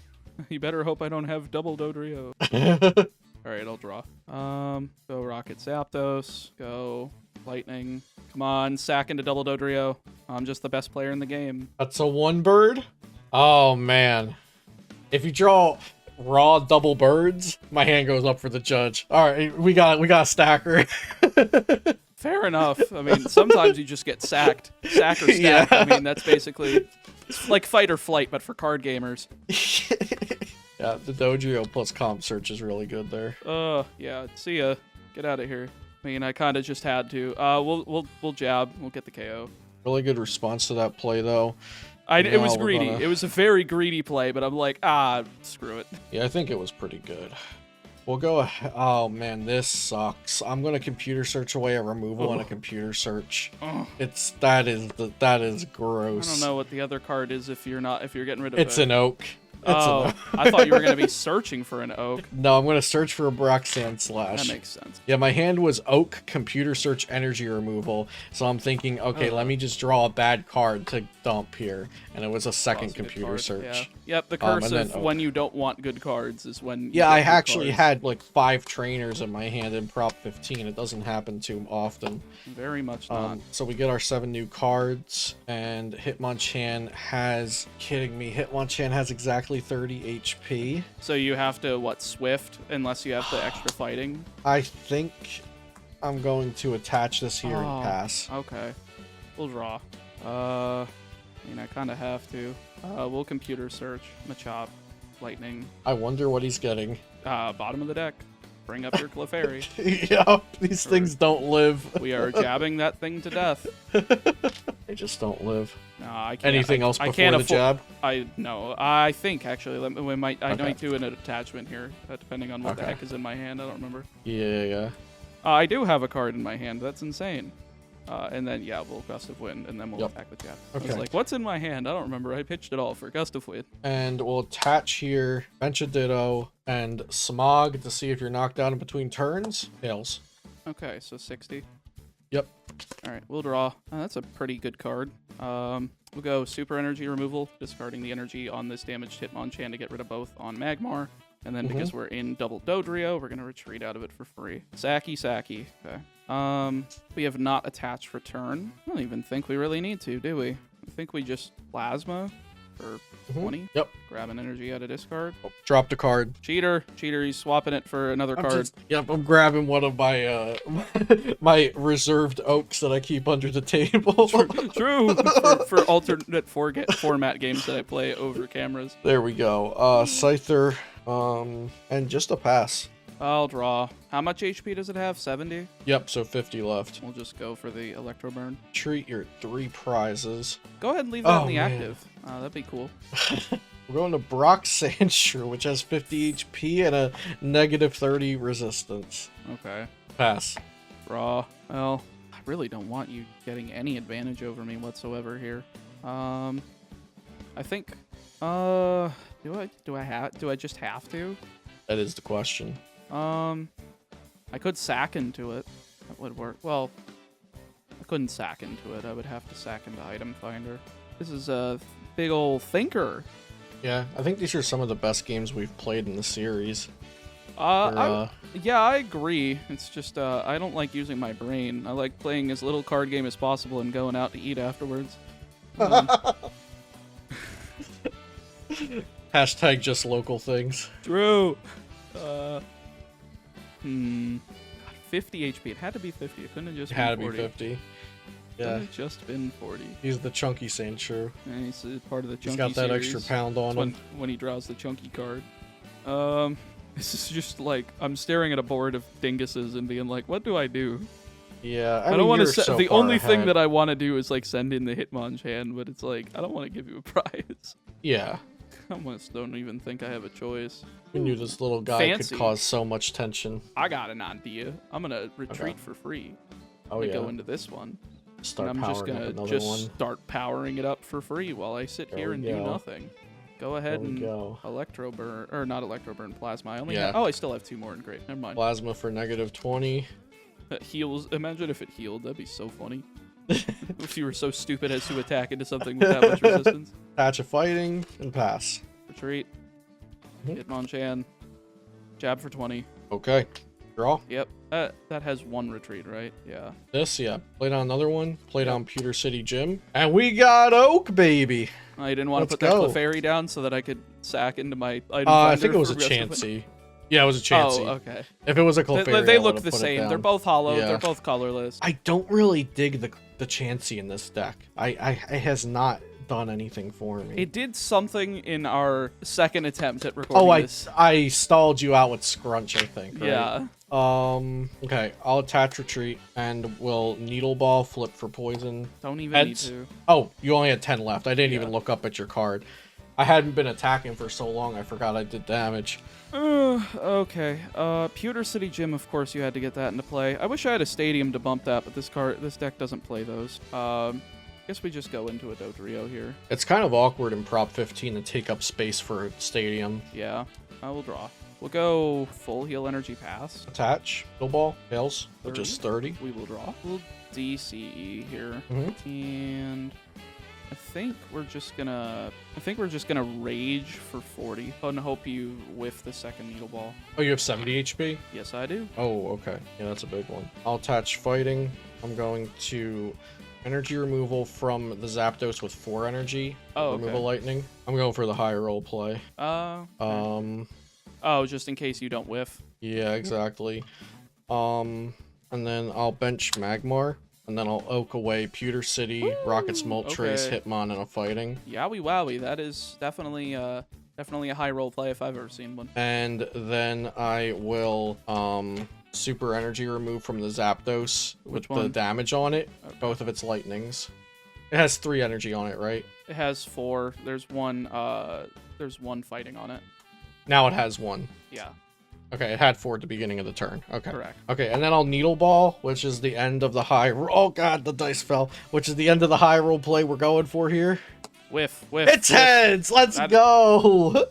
You better hope I don't have double Dodrio. Alright, I'll draw. Go Rocket Zapdos. Go Lightning. Come on, sack into double Dodrio. I'm just the best player in the game. That's a 1 bird. Oh man. If you draw raw double birds, my hand goes up for the judge. Alright, we got a stacker. Fair enough. I mean, sometimes you just get sacked. Sack or stack. Yeah. I mean, that's basically it's like fight or flight, but for card gamers. Yeah, the Dodrio plus comp search is really good there. Yeah. See ya. Get out of here. I mean, I kind of just had to. We'll jab. We'll get the KO. Really good response to that play though. It was greedy. It was a very greedy play, but I'm like, screw it. Yeah, I think it was pretty good. We'll go. Oh man, this sucks. I'm gonna computer search away a removal and a computer search. That is gross. I don't know what the other card is if you're getting rid of It's it. an oak. I thought you were gonna be searching for an oak. No, I'm gonna search for a Brock Sandslash. That makes sense. Yeah, my hand was oak, computer search, energy removal. So I'm thinking, okay, let me just draw a bad card to dump here, and it was a second computer search. Yeah. Yep, the curse and then of when you don't want good cards is when. Yeah, I actually had like 5 trainers in my hand in Prop 15. It doesn't happen too often. Very much not. So we get our 7 new cards, and Hitmonchan has, kidding me, Hitmonchan has exactly 30 HP. So you have to, Swift, unless you have the extra fighting? I think I'm going to attach this here and pass. Okay. We'll draw. I mean, I kind of have to. We'll computer search. Machop. Lightning. I wonder what he's getting. Bottom of the deck. Bring up your Clefairy. Yep, these things don't live. We are jabbing that thing to death. They just don't live. No, I can't. Anything else before I can't the jab? No. I think actually I might do an attachment here, depending on what the heck is in my hand. I don't remember. Yeah. I do have a card in my hand. That's insane. And then we'll Gust of Wind, and then we'll attack with jab. I was like, what's in my hand? I don't remember. I pitched it all for Gust of Wind. And we'll attach here Bench a Ditto and Smog to see if you're knocked out in between turns. Tails. Okay, so 60. Yep. All right, we'll draw. That's a pretty good card. We'll go Super Energy Removal, discarding the energy on this damaged Hitmonchan to get rid of both on Magmar. And then because we're in double Dodrio, we're going to retreat out of it for free. Saki. Okay. We have not attached return. I don't even think we really need to, do we? I think we just plasma for 20. Yep. Grab an energy out of discard. Oh, dropped a card. Cheater. Cheater, he's swapping it for another card. I'm grabbing one of my my reserved oaks that I keep under the table. True. for alternate format games that I play over cameras. There we go. Scyther, and just a pass. I'll draw. How much HP does it have? 70? Yep, so 50 left. We'll just go for the Electro Burn. Treat your 3 prizes. Go ahead and leave that in the man. active. That'd be cool. We're going to Brock Sandshrew, which has 50 HP and a negative 30 resistance. Okay. Pass. Draw. Well, I really don't want you getting any advantage over me whatsoever here. I think. Do I just have to? That is the question. I could sack into it. That would work. Well, I couldn't sack into it. I would have to sack into Item Finder. This is a big old thinker. Yeah, I think these are some of the best games we've played in the series. Yeah, I agree. It's just, I don't like using my brain. I like playing as little card game as possible and going out to eat afterwards. Hashtag just local things. True. 50 HP. It had to be 50. It couldn't have just It been had 40. to be 50. Couldn't Yeah, have just been 40. he's the chunky Sandshrew. And he's part of the chunky He's got that series. extra pound on That's him. when he draws the chunky card. This is just like, I'm staring at a board of dinguses and being like, what do I do? Yeah, I mean, don't want to you're so the far only thing ahead. that I want to do is like send in the Hitmonchan, but it's like, I don't want to give you a prize. Yeah, I almost don't even think I have a choice. we knew this little guy Fancy. could cause so much tension. I got an idea. I'm gonna retreat for free. Oh I'm yeah, gonna go into this one. start And I'm just powering up gonna another just one. start powering it up for free while I sit There here we and do go. nothing. Go ahead There we and go. Electro Burn, or not Electro Burn, Plasma. I only Yeah. have, I still have 2 more in Great. Never mind. Plasma for negative 20. That heals. Imagine if it healed. That'd be so funny. If you were so stupid as to attack into something with that much resistance. Patch of fighting and pass. Retreat. Mhm. Hitmonchan. Jab for 20. Okay, draw. Yep. That has 1 retreat, right? Yeah. This, yeah. Played on another one. Played on Pewter City Gym. And we got Oak, baby. I didn't want to Let's put that go. Clefairy down so that I could sack into my item I think finder it was a for the rest of it. Chansey. Yeah, it was a Chansey. Oh, okay. If it was a They, Clefairy, they I look would've the put it same. down. They're both hollow. Yeah. They're both colorless. I don't really dig the Chansey in this deck. It has not done anything for me. It did something in our second attempt at recording this. I stalled you out with Scrunch, I think. Right? Yeah. Okay, I'll attach retreat and we'll needle ball flip for poison. Don't even Heads. need to. Oh, you only had 10 left. I didn't Yeah. even look up at your card. I hadn't been attacking for so long, I forgot I did damage. Okay. Pewter City Gym, of course, you had to get that into play. I wish I had a stadium to bump that, but this deck doesn't play those. Guess we just go into a Dodrio here. It's kind of awkward in Prop 15 to take up space for a stadium. Yeah. I will draw. We'll go full heal energy pass. Attach, needle ball, fails, which is 30. We will draw. We'll DCE here. Mhm. And I think we're just gonna rage for 40 and hope you whiff the second needle ball. Oh, you have 70 HP? Yes, I do. Oh, okay. Yeah, that's a big one. I'll attach fighting. I'm going to energy removal from the Zapdos with 4 energy. Oh, Remove okay. a lightning. I'm going for the high roll play. Oh, just in case you don't whiff. Yeah, exactly. And then I'll bench Magmar. And then I'll oak away Pewter City, Rocket's Moltres, okay. Hitmon, and a fighting. Yowie wowie, that is definitely a high roll play if I've ever seen one. And then I will super energy remove from the Zapdos Which with the one? damage on it. Okay. Both of its lightnings. It has 3 energy on it, right? It has 4. There's one fighting on it. Now it has 1. Yeah, Okay, it had 4 at the beginning of the turn. Okay. correct. Okay, and then I'll Needle Ball, which is the end of the high roll. Oh god, the dice fell. Which is the end of the high roll play we're going for here. Whiff. It's whiff. heads! Let's That- go!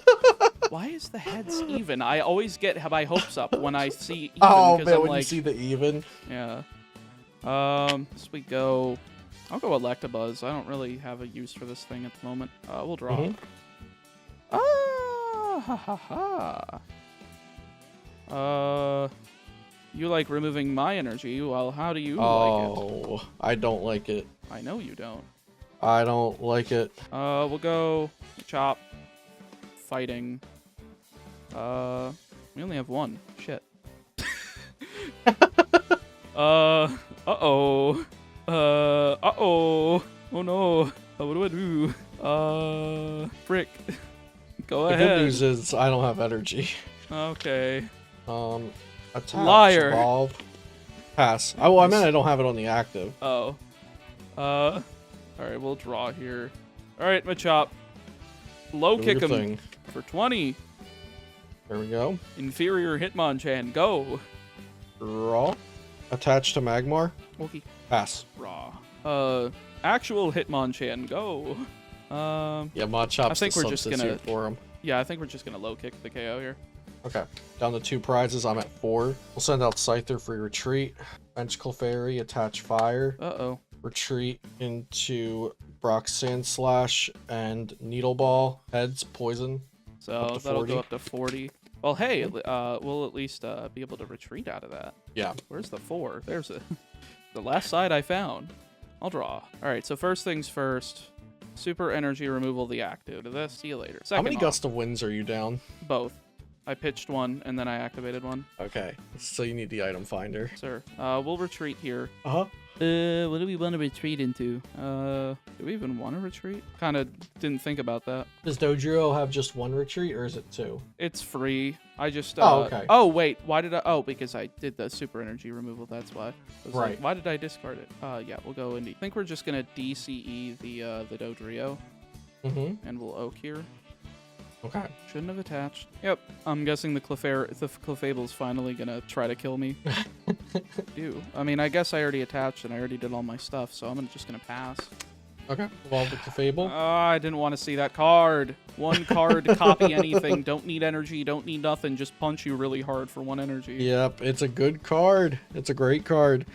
Why is the heads even? I always get my hopes up when I see even. Oh 'cause man, I'm when like, you see the even. yeah. So we go. I'll go Electabuzz. I don't really have a use for this thing at the moment. We'll draw. Mhm. Ah, ha ha ha. You like removing my energy. Well, how do you like Oh, I don't like it. it? I know you don't. I don't like it. We'll go chop, fighting. We only have one. Shit. Uh-oh. Uh-oh. Oh no. What do I do? Frick. Go The ahead. good news is I don't have energy. Okay. Attach, Liar. evolve, pass. Oh, I meant I don't have it on the active. Oh. Alright, we'll draw here. Alright, Machop. Low Do kick your him thing. for 20. There we go. Inferior Hitmonchan, go. Draw. Attach to Magmar. Okay. Pass. Raw. Actual Hitmonchan, go. Yeah, Machop's I think the we're just substitute gonna- for him. Yeah, I think we're just gonna low kick the KO here. Okay. Down to 2 prizes. I'm at 4. We'll send out Scyther for your retreat. Bench Clefairy, attach fire. Uh-oh. Retreat into Brock's Sandslash and Needle Ball. Heads, poison. So Up to that'll 40. go up to 40. Well, hey, we'll at least be able to retreat out of that. Yeah. Where's the 4? There's the last side I found. I'll draw. All right, so first things first. Super energy removal the active. See you later. How many off, Gust of Winds are you down? Both. I pitched one and then I activated one. Okay. So you need the item finder. Sir, we'll retreat here. Uh-huh. What do we want to retreat into? Do we even want to retreat? Kind of didn't think about that. Does Dodrio have just 1 retreat or is it 2? It's free. I just. Oh, okay. Oh, wait. Why did I? Oh, because I did the super energy removal. That's why. I was like, Right. why did I discard it? Yeah, we'll go indie. I think we're just gonna DCE the Dodrio, Mm-hmm. and we'll oak here. Okay. Shouldn't have attached. Yep. I'm guessing the Clefable's finally gonna try to kill me. I mean, I guess I already attached and I already did all my stuff, so I'm just gonna pass. Okay. Evolve the Clefable. I didn't want to see that card. One card, copy anything. Don't need energy. Don't need nothing. Just punch you really hard for 1 energy. Yep, it's a good card. It's a great card.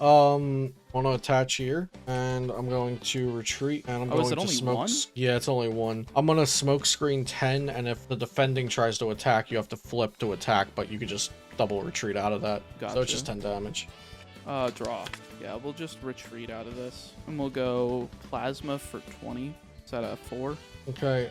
I want to attach here, and I'm going to retreat, and I'm Oh, is going it to only smoke. one? Yeah, it's only 1. I'm gonna smoke screen 10, and if the defending tries to attack, you have to flip to attack, but you could just double retreat out of that. So Gotcha. it's just 10 damage. Draw. Yeah, we'll just retreat out of this. And we'll go Plasma for 20. Is that a 4? Okay,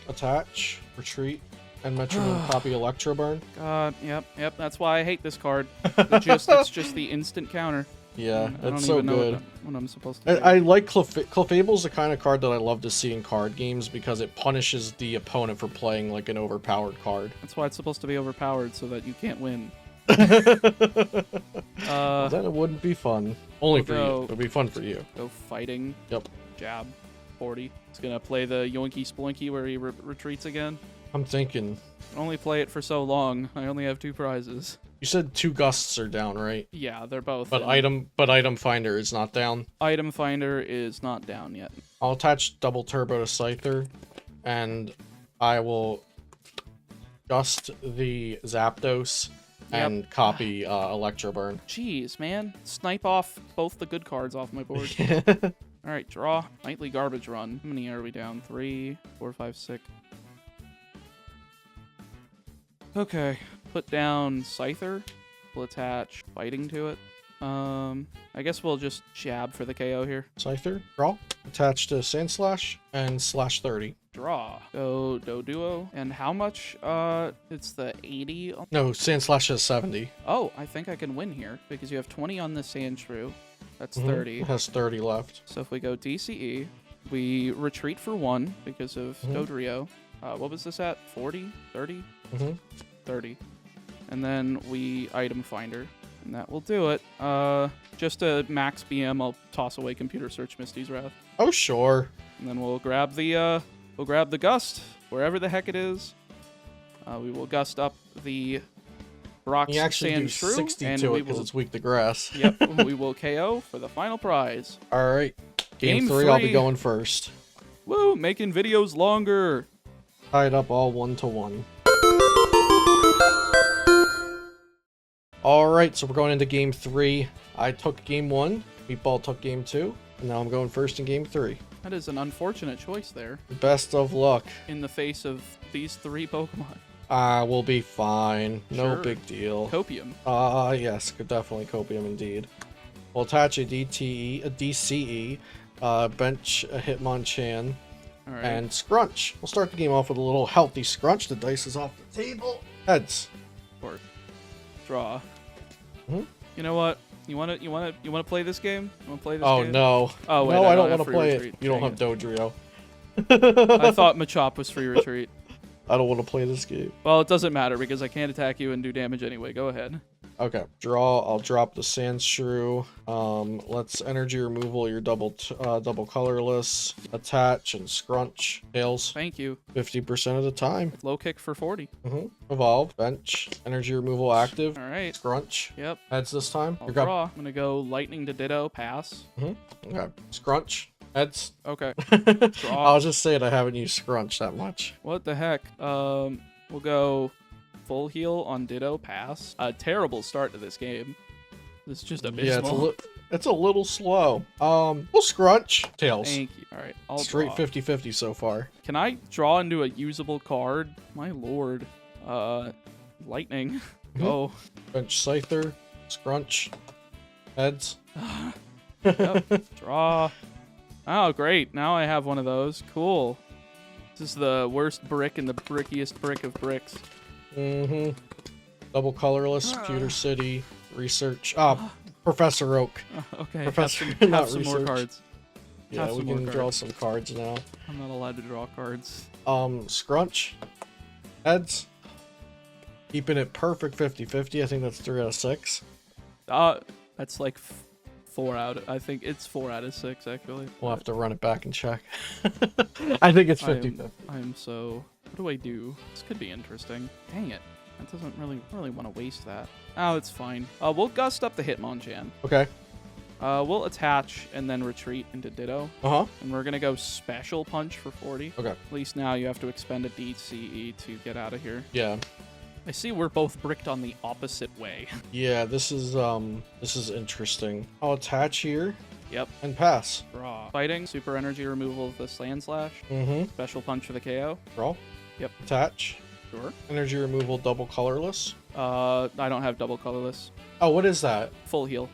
attach, retreat, and Metronome copy Electro Burn. God, yep. That's why I hate this card. It's just the instant counter. Yeah, I don't it's so even know good. what I'm supposed to do. I like Clefable's the kind of card that I love to see in card games because it punishes the opponent for playing like an overpowered card. That's why it's supposed to be overpowered so that you can't win. Then it wouldn't be fun. Only we'll for you. go- It would be fun for you. Go fighting. Yep. Jab. 40. It's gonna play the Yoinky Splinky where he retreats again. I'm thinking. Can only play it for so long. I only have 2 prizes. You said 2 gusts are down, right? Yeah, they're both. But in. item finder is not down. Item Finder is not down yet. I'll attach double turbo to Scyther, and I will gust the Zapdos and copy Electro Burn. Jeez, man. Snipe off both the good cards off my board. Alright, draw. Nightly Garbage Run. How many are we down? 3, 4, 5, 6. Okay. Put down Scyther. We'll attach Fighting to it. I guess we'll just jab for the KO here. Scyther, draw, attach to Sandslash, and slash 30. Draw. Go Doduo. And how much? It's the 80. No, Sandslash has 70. Oh, I think I can win here because you have 20 on the Sandshrew. That's Mhm. 30. It has 30 left. So if we go DCE, we retreat for 1 because of Dodrio. What was this at? 40? 30? Mm-hmm. 30. And then we item finder. And that will do it. Just a max BM, I'll toss away Computer Search Misty's Wrath. Oh, sure. And then we'll grab the gust, wherever the heck it is. We will gust up the Brock's You actually Sand do Shrew, 60 and to we it because will, it's weak to grass. yep, we will KO for the final prize. All right. Game Game 3, I'll be 3. going first. Woo, making videos longer. Tied up all 1-1. All right, so we're going into game 3. I took game 1. Meatball took game 2. And now I'm going first in game 3. That is an unfortunate choice there Best of luck. in the face of these 3 Pokemon. We'll be fine. No Sure. big deal. Copium. Yes, could definitely copium indeed. We'll attach a DTE, a DCE, bench a Hitmonchan, All right. and Scrunch. We'll start the game off with a little healthy Scrunch. The dice is off the table. Heads. Or draw. Mhm. You know what? You want to play this game? You want to play this Oh game? no. Oh, wait, no, I don't have want to free play retreat. it. You don't Dang have Dodrio. it. I thought Machop was free retreat. I don't want to play this game. Well, it doesn't matter because I can't attack you and do damage anyway. Go ahead. Okay, draw. I'll drop the Sand Shrew. Let's energy removal your double colorless. Attach and Scrunch. Tails. Thank you. 50% of the time. Low kick for 40. Evolve. Bench. Energy removal active. All right. Scrunch. Yep. Heads this time. I'll You're good. draw. I'm gonna go lightning to Ditto. Pass. Okay. Scrunch. Heads. Okay. I was just saying I haven't used Scrunch that much. What the heck? We'll go full heal on Ditto. Pass. A terrible start to this game. This is just abysmal. Yeah, it's a little slow. We'll Scrunch. Tails. Thank you. All right. I'll Straight draw. 50-50 so far. Can I draw into a usable card? My lord. Lightning. Oh. Bench Scyther. Scrunch. Heads. Yep. Draw. Oh, great. Now I have one of those. Cool. This is the worst brick in the brickiest brick of bricks. Double colorless. Pewter City. Research. Professor Oak. Okay. Professor, have not some more research. cards. Yeah, Have we some more can draw cards. some cards now. I'm not allowed to draw cards. Scrunch. Heads. Keeping it perfect 50-50. I think that's 3 out of 6. That's like 4 out. I think it's 4 out of 6 actually. We'll have to run it back and check. I think it's 50-50. I am so. What do I do? This could be interesting. Dang it. That doesn't really want to waste that. Oh, it's fine. We'll gust up the Hitmonchan. Okay. We'll attach and then retreat into Ditto. And we're gonna go Special Punch for 40. Okay. At least now you have to expend a DCE to get out of here. Yeah. I see we're both bricked on the opposite way. Yeah, this is interesting. I'll attach here. Yep. And pass. Draw. Fighting. Super energy removal of the Sandslash. Special Punch for the KO. Draw. Yep. Attach. Sure. Energy removal double colorless. I don't have double colorless. Oh, what is that? Full heal.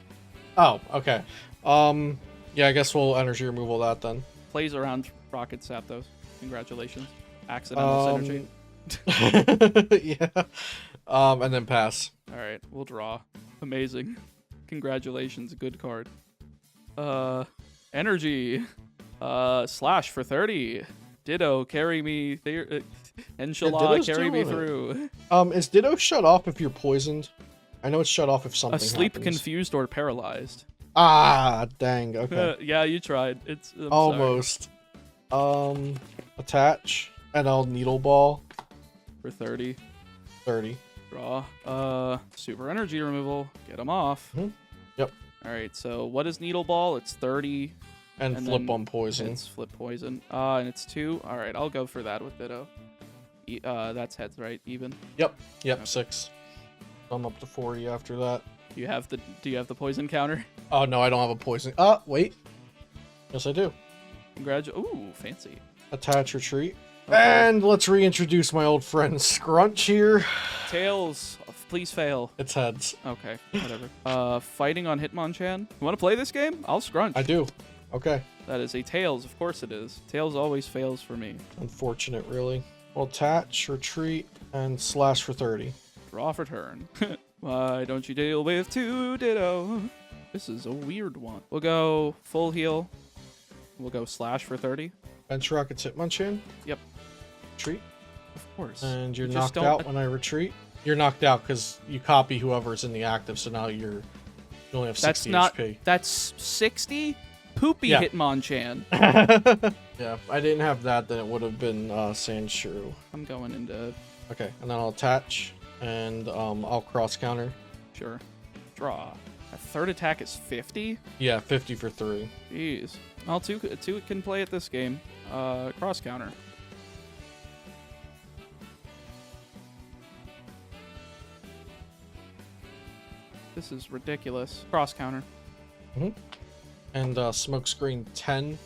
Oh, okay. Yeah, I guess we'll energy removal that then. Plays around Rocket Zapdos. Congratulations. Accidental synergy. Yeah. And then pass. Alright, we'll draw. Amazing. Congratulations, good card. Energy. Slash for 30. Ditto, carry me. Inshallah, Ditto's carry me doing it. through. Is Ditto shut off if you're poisoned? I know it's shut off if something Asleep, happens. confused, or paralyzed. Ah, dang. Okay. Yeah, you tried. I'm sorry. Almost. Attach. And I'll Needle Ball. For 30. 30. Draw. Super energy removal. Get him off. Yep. Alright, so what is Needle Ball? It's 30. And flip then on poison. It's flip poison. And it's 2. Alright, I'll go for that with Ditto. That's heads, right? Even. Yep. Okay. 6. I'm up to 40 after that. Do you have the poison counter? Oh, no, I don't have a poison. Wait. Yes, I do. Ooh, fancy. Attach, retreat. Okay. And let's reintroduce my old friend Scrunch here. Tails, please fail. It's heads. Okay, whatever. Fighting on Hitmonchan. You want to play this game? I'll Scrunch. I do. Okay. That is a Tails, of course it is. Tails always fails for me. Unfortunate, really. We'll attach, retreat, and slash for 30. Draw for turn. Why don't you deal with 2 Ditto? This is a weird one. We'll go full heal. We'll go slash for 30. Bench Rocket's Hitmonchan. Yep. Retreat. Of course. And you're You just knocked out when I retreat. You're knocked out because you copy whoever's in the active, so now you only have 60 HP. That's 60? Poopy Yeah. Hitmonchan. Yeah, if I didn't have that, then it would have been Sandshrew. I'm going into... Okay, and then I'll attach, and I'll cross counter. Sure. Draw. A third attack is 50? Yeah, 50 for 3. Jeez. Well, two can play at this game. Cross counter. This is ridiculous. Cross counter. And smokescreen 10.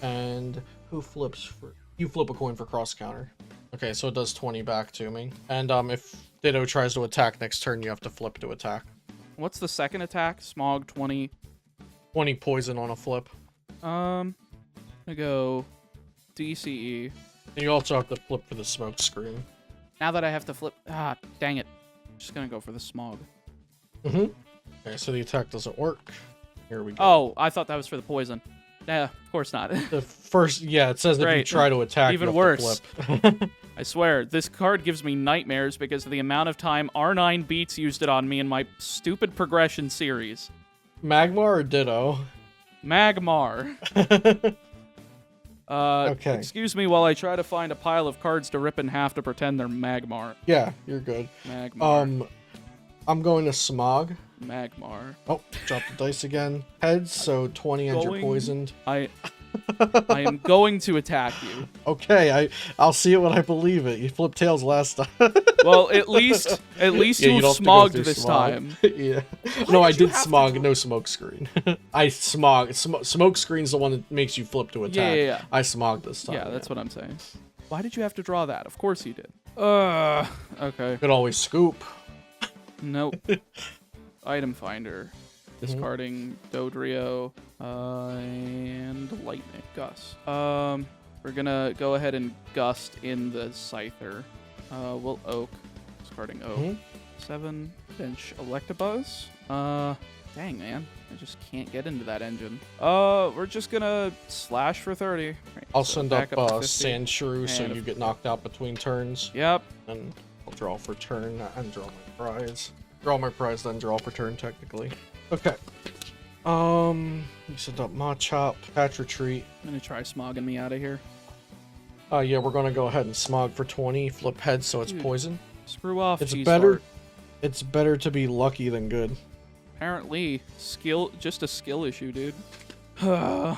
And who flips for... You flip a coin for cross counter. Okay, so it does 20 back to me. And if Ditto tries to attack next turn, you have to flip to attack. What's the second attack? Smog 20. 20 poison on a flip. I go DCE. And you also have to flip for the smoke screen. Now that I have to flip, dang it. Just gonna go for the smog. Okay, so the attack doesn't work. Here we go. Oh, I thought that was for the poison. Yeah, of course not. The first, yeah, it says if you try to attack, even you have worse. to flip. I swear, this card gives me nightmares because of the amount of time R9 Beats used it on me in my stupid progression series. Magmar or Ditto? Magmar. Okay. Excuse me while I try to find a pile of cards to rip in half to pretend they're Magmar. Yeah, you're good. Magmar. I'm going to Smog. Magmar. Oh, drop the dice again. Heads, so 20 and you're poisoned. I am going to attack you. Okay, I'll see it when I believe it. You flipped tails last time. Well, at least Yeah, you don't have to go smogged through this smog. time. Yeah. No, I did smog, no smoke screen. I smog. Smoke screen's the one that makes you flip to attack. Yeah. I smogged this time. Yeah, that's what I'm saying. Why did you have to draw that? Of course you did. Okay. You could always scoop. Nope. Item finder. Discarding Dodrio and Lightning Gust. We're gonna go ahead and Gust in the Scyther. We'll Oak. Discarding Oak. 7. Bench Electabuzz. Dang, man. I just can't get into that engine. We're just gonna slash for 30. Right, I'll so send back up to 50. Sand Shrew so And you get knocked out between turns. Yep. And I'll draw for turn and draw my prize. Draw my prize, then draw for turn, technically. Okay. You sent up Machop, Patch Retreat. I'm gonna try smogging me out of here. Yeah, we're gonna go ahead and Smog for 20. Flip heads so it's Dude, poison. Screw off, It's G-Star. It's better to be lucky than good. Apparently, just a skill issue, dude. I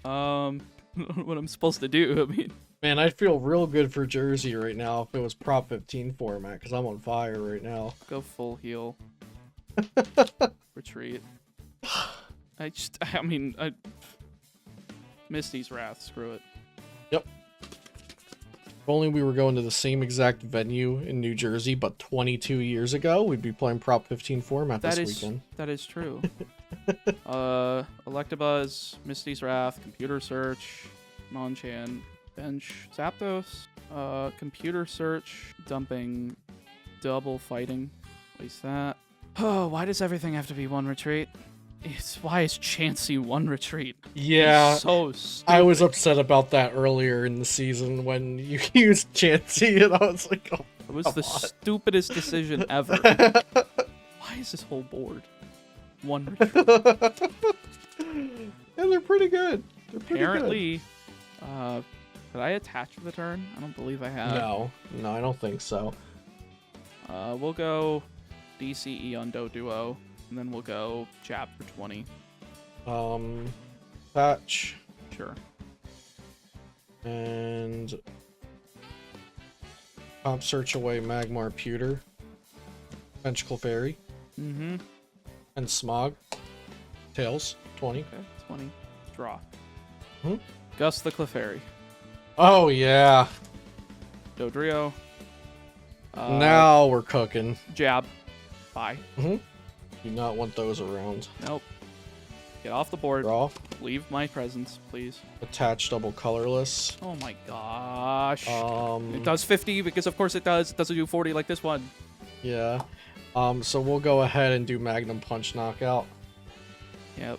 don't know what I'm supposed to do. I mean, Man, I'd feel real good for Jersey right now if it was Prop 15 format, because I'm on fire right now. go full heal. Retreat. Misty's Wrath, screw it. Yep. If only we were going to the same exact venue in New Jersey, but 22 years ago, we'd be playing Prop 15 format this weekend. That is true. Electabuzz, Misty's Wrath, Computer Search, Monchan, Bench, Zapdos, Computer Search, dumping, double fighting, place that. Oh, why does everything have to be one retreat? Why is Chansey one retreat? Yeah, It's so stupid. I was upset about that earlier in the season when you used Chansey, and I was like, oh, It was the stupidest decision ever. Why is this whole board one retreat? Yeah, they're pretty good. They're pretty Apparently, did I attach for the turn? I don't believe I have. good. No, I don't think so. We'll go DCE on Doduo, and then we'll go Jab for 20. Patch Sure. and Comp Search away Magmar Pewter, Bench Clefairy, Mm-hmm. and Smog. Tails, 20. Okay, 20. Draw. Hmm? Gus the Clefairy. Oh, yeah. Dodrio. Now we're cooking. Jab. Bye. Do not want those around. Nope. Get off the board. Draw. Leave my presence, please. Attach double colorless. Oh my gosh. Um, It does 50 because of course it does. It doesn't do 40 like this one. Yeah. So we'll go ahead and do Magnum Punch Knockout. Yep.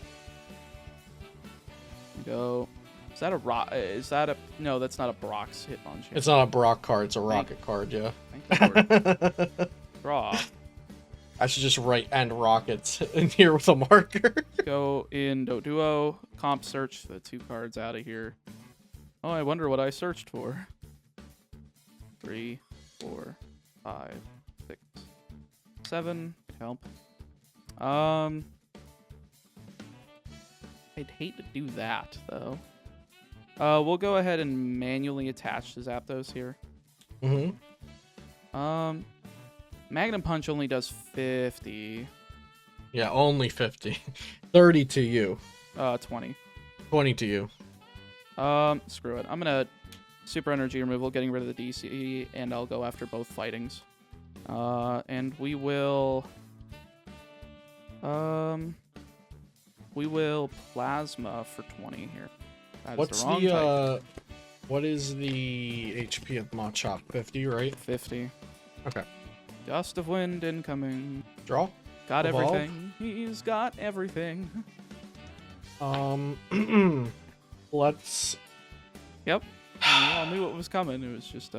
Go. Is that a rock? Is that a? No, that's not a Brock's Hitmonchan. It's not a Brock card, it's a Rocket card, yeah. Thank you, Lord. Draw. I should just write end rockets in here with a marker. Go in Doduo. Comp search the 2 cards out of here. Oh, I wonder what I searched for. 3, 4, 5, 6, 7. Help. I'd hate to do that though. We'll go ahead and manually attach the Zapdos here. Magnum Punch only does 50. Yeah, only 50. 30 to you. 20. 20 to you. Screw it. I'm gonna Super energy removal, getting rid of the DC, and I'll go after both fightings. And we will plasma for 20 here. That What's is the wrong type. What is the HP of Machop? 50, right? 50. Okay. Gust of wind incoming. Draw. Got Evolve. everything. He's got everything. Let's. Yep. We all knew what was coming. It was just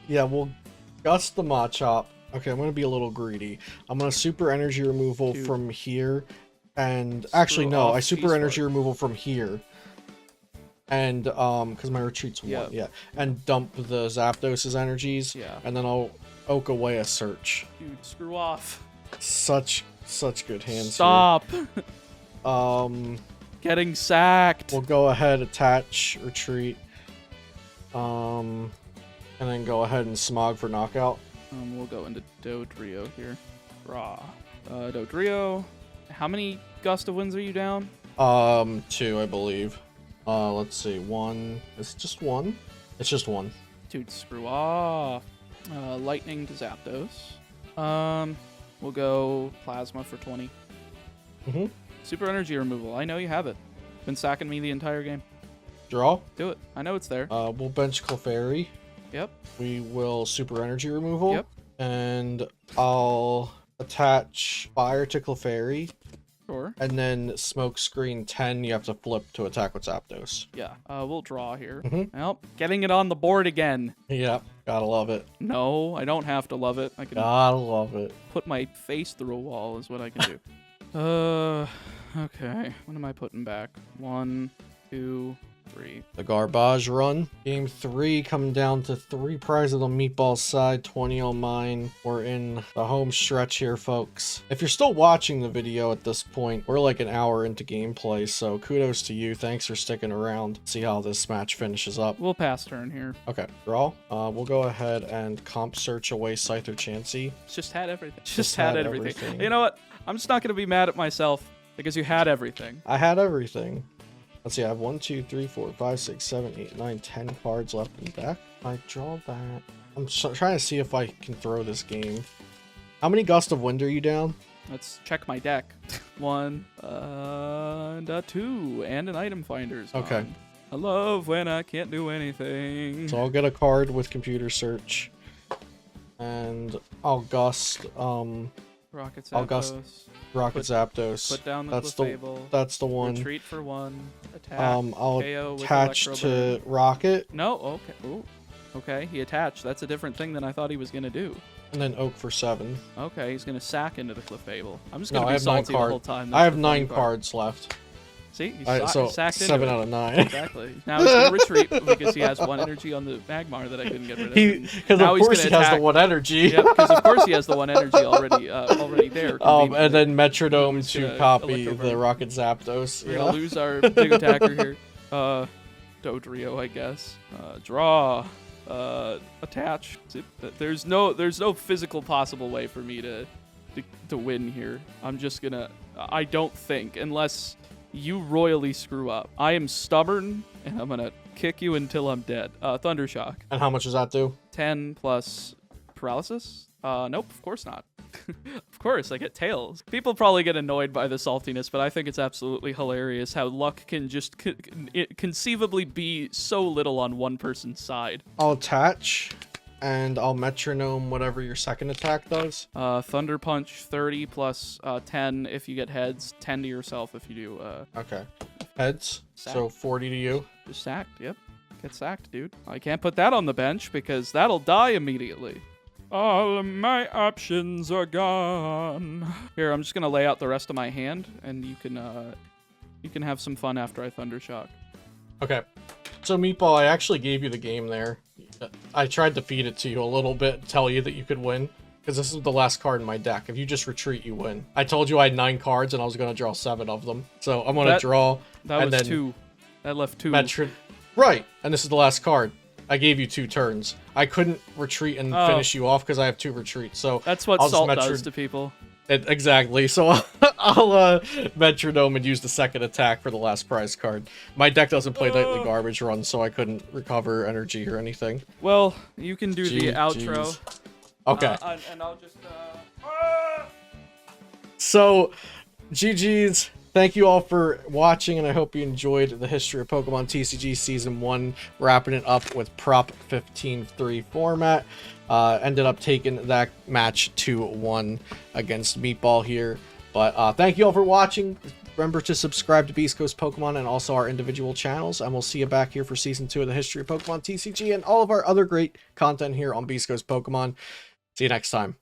Yeah, we'll gust the Machop. Okay, I'm gonna be a little greedy. I'm gonna super energy removal Dude. from here, and actually Screw no, off, I super Beast energy Mode. removal from here, and because my retreat's one, Yep. yeah, and dump the Zapdos's energies, Yeah. and then I'll oak away a search. Dude, screw off. Such good hands. Stop. Here. Getting sacked. We'll go ahead, attach, retreat, and then go ahead and smog for knockout. We'll go into Dodrio here. Raw. Dodrio. How many gust of winds are you down? 2, I believe. Let's see, 1. Is it just 1? It's just 1. Dude, screw off. Lightning to Zapdos. We'll go Plasma for 20. Mm-hmm. Super energy removal. I know you have it. Been sacking me the entire game. Draw. Do it. I know it's there. We'll bench Clefairy. Yep. We will super energy removal. Yep. And I'll attach fire to Clefairy. Sure. And then smoke screen 10, you have to flip to attack with Zapdos. Yeah. We'll draw here. Mhm. Well, getting it on the board again. Yeah, gotta love it. No, I don't have to love it. I can Gotta love it. put my face through a wall is what I can do. Okay. What am I putting back? 1, 2, 3. The garbage run. Game 3 coming down to 3 prizes on Meatball's side, 20 on mine. We're in the home stretch here, folks. If you're still watching the video at this point, we're like an hour into gameplay, so kudos to you. Thanks for sticking around. See how this match finishes up. We'll pass turn here. Okay, draw. We'll go ahead and comp search away Scyther Chansey. Just had everything. Just had everything. everything. You know what? I'm just not going to be mad at myself because you had everything. I had everything. Let's see, I have 1, 2, 3, 4, 5, 6, 7, 8, 9, 10 cards left in the deck. I draw that. I'm trying to see if I can throw this game. How many Gust of Wind are you down? Let's check my deck. 1, and a 2, and an item finder's gone. Okay. I love when I can't do anything. So I'll get a card with computer search. And I'll Gust, Rocket I'll gust- Zapdos. Rocket Zapdos. Put down the That's Clefable. That's the one. Retreat for 1. Attack. I'll KO with attach Electro to Rocket, No, okay. Ooh. Okay, he attached. That's a different thing than I thought he was going to do. and then Oak for 7. Okay, he's going to sack into the Clefable. I'm just No, going I to be have 9 salty the whole cards. time. I have That's the 9 fun part. cards left. See? He So sacked into 7 it. out of 9. Exactly. Now he's going to retreat because he has 1 energy on the Magmar that I couldn't get rid of. Because Now of he's course gonna he has the attack. 1 energy. Yep, because of course he has the 1 energy already there. And then Metrodome He's to gonna copy Electro the Burn. Rocket Zapdos. We're going to lose our big attacker here. Dodrio, I guess. Draw. Attach. There's no physical possible way for me to win here. I'm just gonna. I don't think, unless you royally screw up. I am stubborn, and I'm gonna kick you until I'm dead. Thundershock. And how much does that do? 10 plus paralysis? Nope, of course not. Of course, I get tails. People probably get annoyed by the saltiness, but I think it's absolutely hilarious how luck can just conceivably be so little on one person's side. I'll attach, and I'll metronome whatever your second attack does. Thunder Punch 30 plus 10 if you get heads, 10 to yourself if you do. Okay. Heads. Sack. So 40 to you. Just sacked, yep. Get sacked, dude. I can't put that on the bench because that'll die immediately. All of my options are gone. Here, I'm just gonna lay out the rest of my hand, and you can have some fun after I Thundershock. Okay. So Meatball, I actually gave you the game there. I tried to feed it to you a little bit, tell you that you could win. Because this is the last card in my deck. If you just retreat, you win. I told you I had 9 cards, and I was going to draw 7 of them. So I'm going to draw. That and was then 2. That left 2. Right. And this is the last card. I gave you 2 turns. I couldn't retreat and finish you off because I have 2 retreats. So That's what I'll just salt does to people. Exactly. So I'll metronome and use the second attack for the last prize card. My deck doesn't play nightly garbage run, so I couldn't recover energy or anything. Well, you can do the outro. Okay. And I'll just. So, GG's. Thank you all for watching, and I hope you enjoyed the history of Pokemon TCG Season 1, wrapping it up with Prop 15-3 format. Ended up taking that match 2-1 against Meatball here. But thank you all for watching. Remember to subscribe to Beastcoast Pokemon and also our individual channels, and we'll see you back here for Season 2 of the history of Pokemon TCG and all of our other great content here on Beastcoast Pokemon. See you next time.